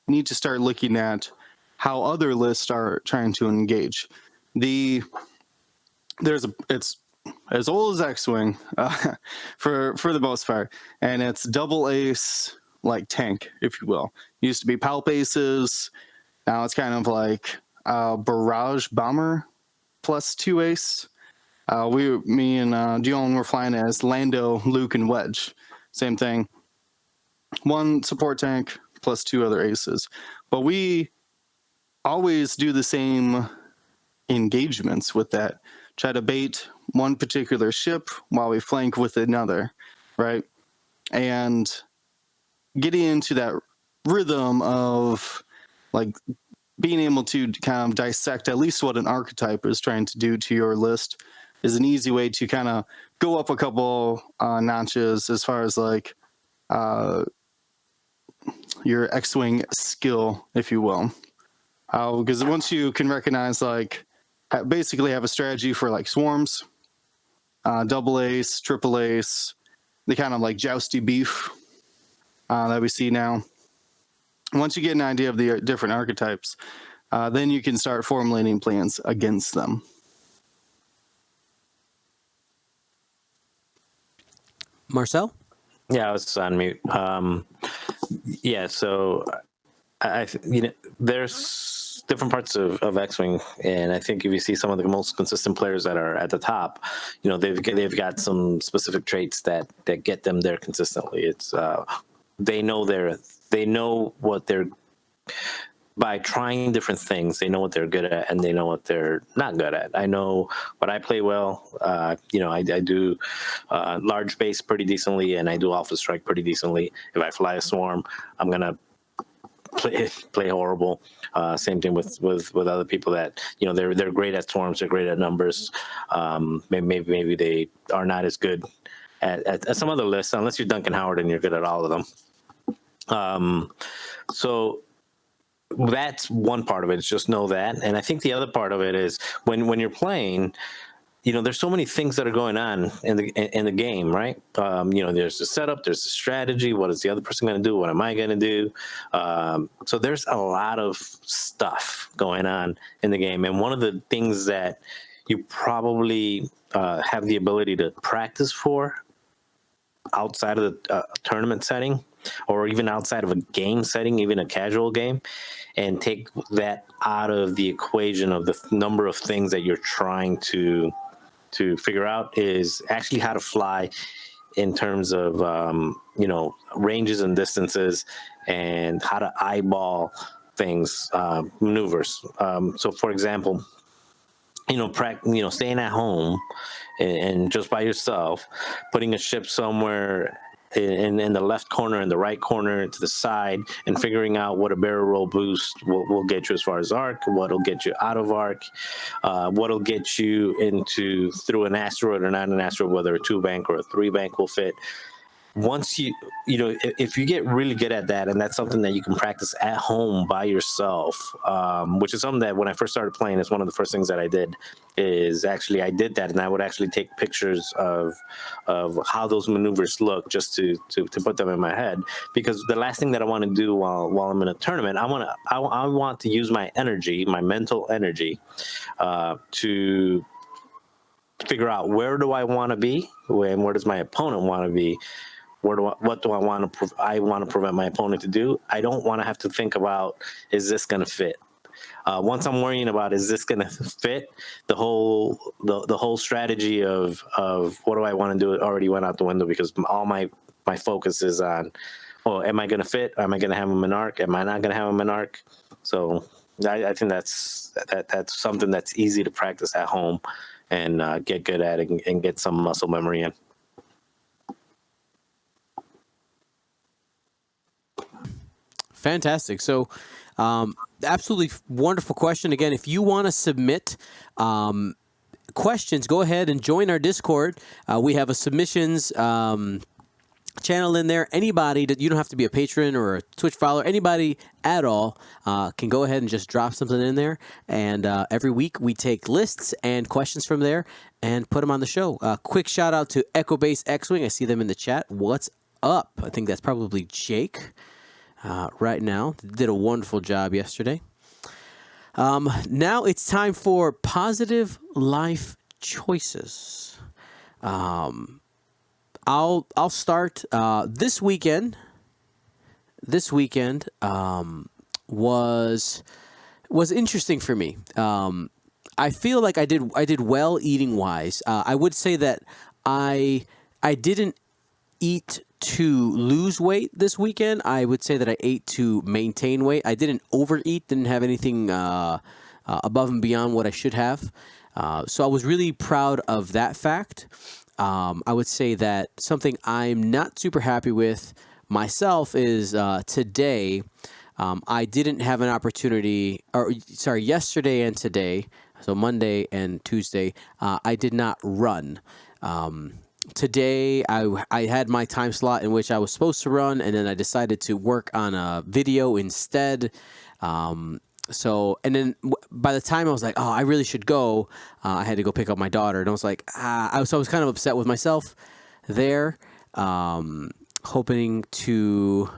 need to start looking at how other lists are trying to engage. It's as old as X-Wing for the most part, and it's double ace like tank, if you will. It used to be palp aces. Now it's kind of like barrage bomber plus 2 ace. Me and Dion were flying as Lando, Luke, and Wedge. Same thing. 1 support tank plus 2 other aces. But we always do the same engagements with that. Try to bait one particular ship while we flank with another, right? And getting into that rhythm of like being able to kind of dissect at least what an archetype is trying to do to your list is an easy way to kind of go up a couple notches as far as like your X-Wing skill, if you will. Because once you can recognize, like, basically have a strategy for like swarms, double ace, triple ace, the kind of like jousty beef that we see now. Once you get an idea of the different archetypes, then you can start formulating plans against them. Marcel? Yeah, I was on mute. Yeah, so there's different parts of X-Wing, and I think if you see some of the most consistent players that are at the top, they've got some specific traits that get them there consistently. It's they know what they're, by trying different things, they know what they're good at and they know what they're not good at. I know what I play well. I do large base pretty decently, and I do alpha strike pretty decently. If I fly a swarm, I'm gonna play horrible. Same thing with other people that they're great at swarms, they're great at numbers. Maybe they are not as good at some other lists, unless you're Duncan Howard and you're good at all of them. So that's one part of it, is just know that. And I think the other part of it is when you're playing, there's so many things that are going on in the game, right? There's the setup, there's the strategy. What is the other person going to do? What am I going to do? So there's a lot of stuff going on in the game. And one of the things that you probably have the ability to practice for outside of the tournament setting, or even outside of a game setting, even a casual game, and take that out of the equation of the number of things that you're trying to figure out, is actually how to fly in terms of ranges and distances, and how to eyeball things, maneuvers. So for example, staying at home and just by yourself, putting a ship somewhere in the left corner and the right corner to the side, and figuring out what a barrel roll boost will get you as far as arc, what'll get you out of arc, what'll get you into through an asteroid or not an asteroid, whether a 2-bank or a 3-bank will fit. Once if you get really good at that, and that's something that you can practice at home by yourself, which is something that when I first started playing, is one of the first things that I did, is actually I did that, and I would actually take pictures of how those maneuvers look, just to put them in my head, because the last thing that I want to do while I'm in a tournament, I want to use my energy, my mental energy, to figure out where do I want to be, and where does my opponent want to be. What do I want to prevent my opponent to do? I don't want to have to think about, is this going to fit? Once I'm worrying about, is this going to fit, the whole strategy of what do I want to do, it already went out the window, because all my focus is on, am I going to fit? Am I going to have him in arc? Am I not going to have him in arc? So I think that's something that's easy to practice at home and get good at it, and get some muscle memory in. Fantastic. So, absolutely wonderful question. Again, if you want to submit questions, go ahead and join our Discord. We have a submissions channel in there. Anybody, that you don't have to be a patron or a Twitch follower, anybody at all can go ahead and just drop something in there. And every week we take lists and questions from there and put them on the show. Quick shout out to Echo Base X-Wing. I see them in the chat. What's up? I think that's probably Jake. Right now. Did a wonderful job yesterday. Now it's time for positive life choices. I'll start. This weekend was interesting for me. I feel like I did well eating wise. I would say that I didn't eat to lose weight this weekend. I would say that I ate to maintain weight. I didn't overeat, didn't have anything above and beyond what I should have. So I was really proud of that fact. I would say that something I'm not super happy with myself is today, I didn't have an opportunity, yesterday and today, so Monday and Tuesday, I did not run. Today, I had my time slot in which I was supposed to run, and then I decided to work on a video instead. And then by the time I was like, I really should go, I had to go pick up my daughter, and I was like, so I was kind of upset with myself there. Hoping to,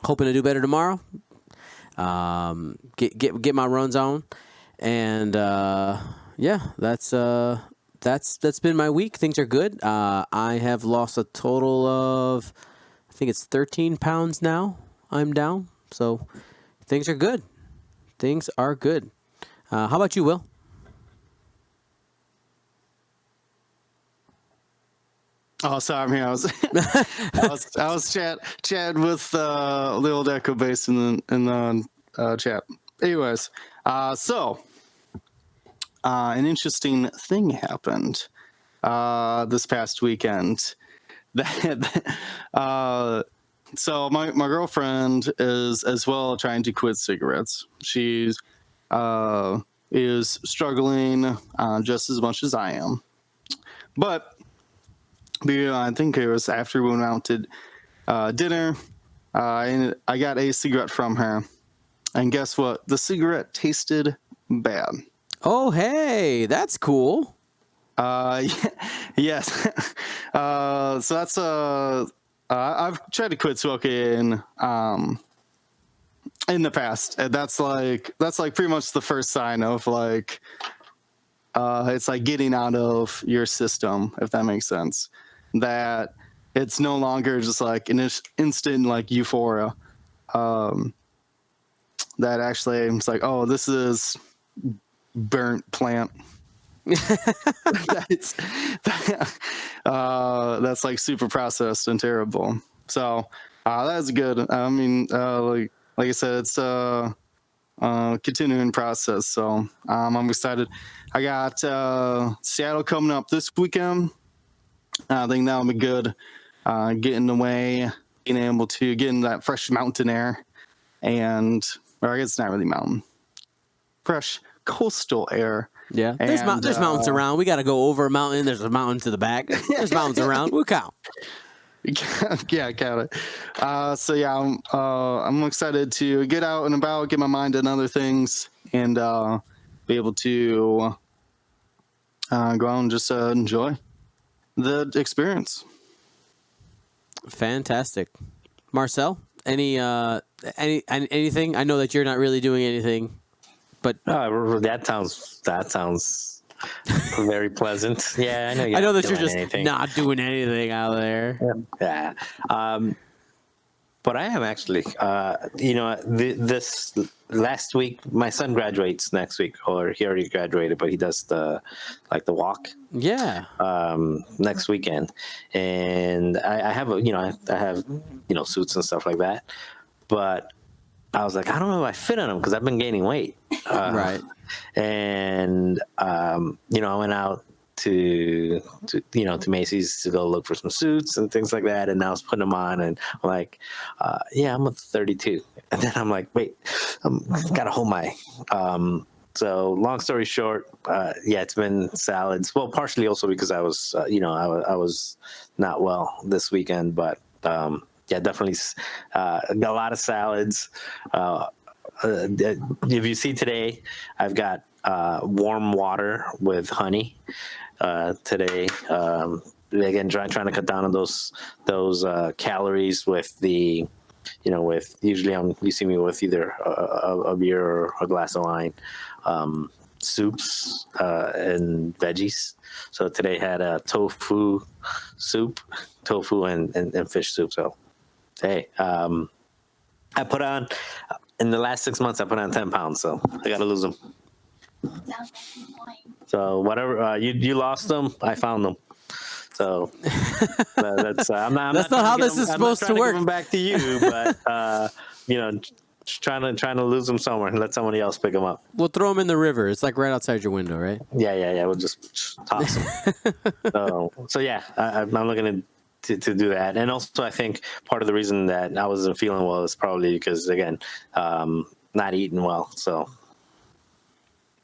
hoping to do better tomorrow. Get my runs on, and that's been my week. Things are good. I have lost a total of, I think it's 13 pounds now. I'm down, so things are good. Things are good. How about you, Will? Oh, sorry, I'm here. I was chatting with the old Echo Base in the chat. Anyways, so an interesting thing happened this past weekend. So my girlfriend is as well trying to quit cigarettes. She's is struggling just as much as I am, but. I think it was after we went out to dinner. I got a cigarette from her, and guess what? The cigarette tasted bad. Oh, hey, that's cool. Yes. So that's I've tried to quit smoking in the past, and that's like pretty much the first sign of like it's like getting out of your system, if that makes sense. That it's no longer just like an instant like euphoria. That actually it's like, oh, this is burnt plant. that's like super processed and terrible. So that's good. I mean, like I said, it's a continuing process. So I'm excited. I got Seattle coming up this weekend. I think that'll be good. Getting away, being able to get in that fresh mountain air, or I guess it's not really mountain, fresh coastal air. Yeah, there's mountains around. We got to go over a mountain. There's a mountain to the back. There's mountains around. We'll count. Yeah, count it. So yeah, I'm excited to get out and about, get my mind on other things, and be able to go out and just enjoy the experience. Fantastic. Marcel, anything? I know that you're not really doing anything, but that sounds very pleasant. Yeah, I know. I know that you're just not doing anything out there. Yeah. But I am actually, this last week, my son graduates next week, or he already graduated, but he does the walk. Yeah. Next weekend, and I have suits and stuff like that, but I was like, I don't know if I fit on them because I've been gaining weight. Right. And I went out to Macy's to go look for some suits and things like that, and I was putting them on, and I'm like, I'm a 32, and then I'm like, wait, gotta hold my. So long story short, it's been salads. Well, partially also because I was, I was not well this weekend, but definitely got a lot of salads. If you see today, I've got warm water with honey today. Again, trying to cut down on those calories with the, with usually you see me with either a beer or a glass of wine, soups and veggies. So today had a tofu and fish soup. So hey, I put on, in the last 6 months, I put on 10 pounds, so I got to lose them. So whatever, you lost them, I found them. So that's not how this is supposed to work. I'm back to you, but trying to lose them somewhere and let somebody else pick them up. We'll throw them in the river. It's like right outside your window, right? Yeah. We'll just toss them. so yeah, I'm looking to do that, and also I think part of the reason that I wasn't feeling well is probably because again, not eating well. So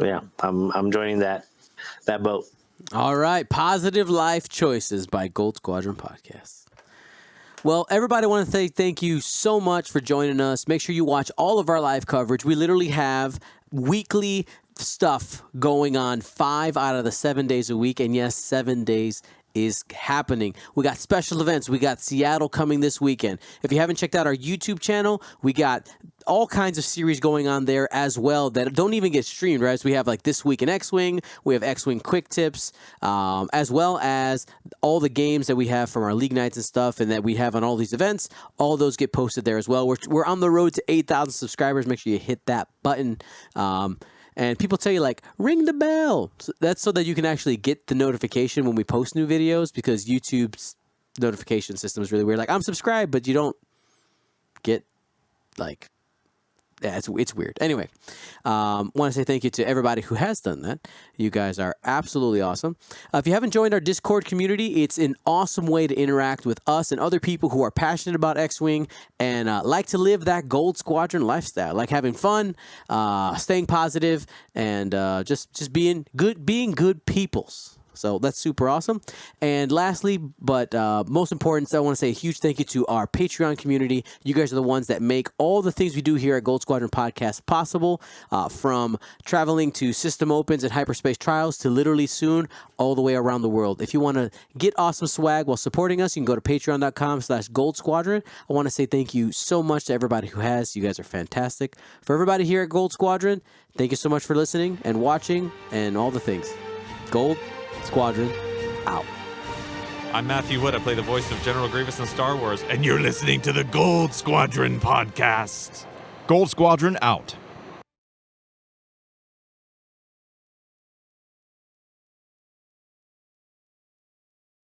yeah, I'm joining that boat. All right. Positive Life Choices by Gold Squadron Podcast. Well, everybody, I want to say thank you so much for joining us. Make sure you watch all of our live coverage. We literally have weekly stuff going on 5 out of the 7 days a week, and yes, 7 days is happening. We got special events. We got Seattle coming this weekend. If you haven't checked out our YouTube channel, we got all kinds of series going on there as well that don't even get streamed, right? So we have like This Week in X-Wing, we have X-Wing Quick Tips, as well as all the games that we have from our league nights and stuff and that we have on all these events. All those get posted there as well. We're on the road to 8,000 subscribers. Make sure you hit that button. And people tell you, like, ring the bell. So that's so that you can actually get the notification when we post new videos, because YouTube's notification system is really weird. Like, I'm subscribed, but you don't get, like... Yeah, it's weird. Anyway, want to say thank you to everybody who has done that. You guys are absolutely awesome. If you haven't joined our Discord community, it's an awesome way to interact with us and other people who are passionate about X-Wing and like to live that Gold Squadron lifestyle, like having fun, staying positive, and just being good peoples. So that's super awesome. And lastly, but most important, I want to say a huge thank you to our Patreon community. You guys are the ones that make all the things we do here at Gold Squadron Podcast possible, from traveling to system opens and hyperspace trials to literally soon all the way around the world. If you want to get awesome swag while supporting us, you can go to patreon.com/Gold Squadron. I want to say thank you so much to everybody who has. You guys are fantastic. For everybody here at Gold Squadron, thank you so much for listening and watching and all the things. Gold Squadron out. I'm Matthew Wood. I play the voice of General Grievous in Star Wars, and you're listening to the Gold Squadron podcast. Gold Squadron out.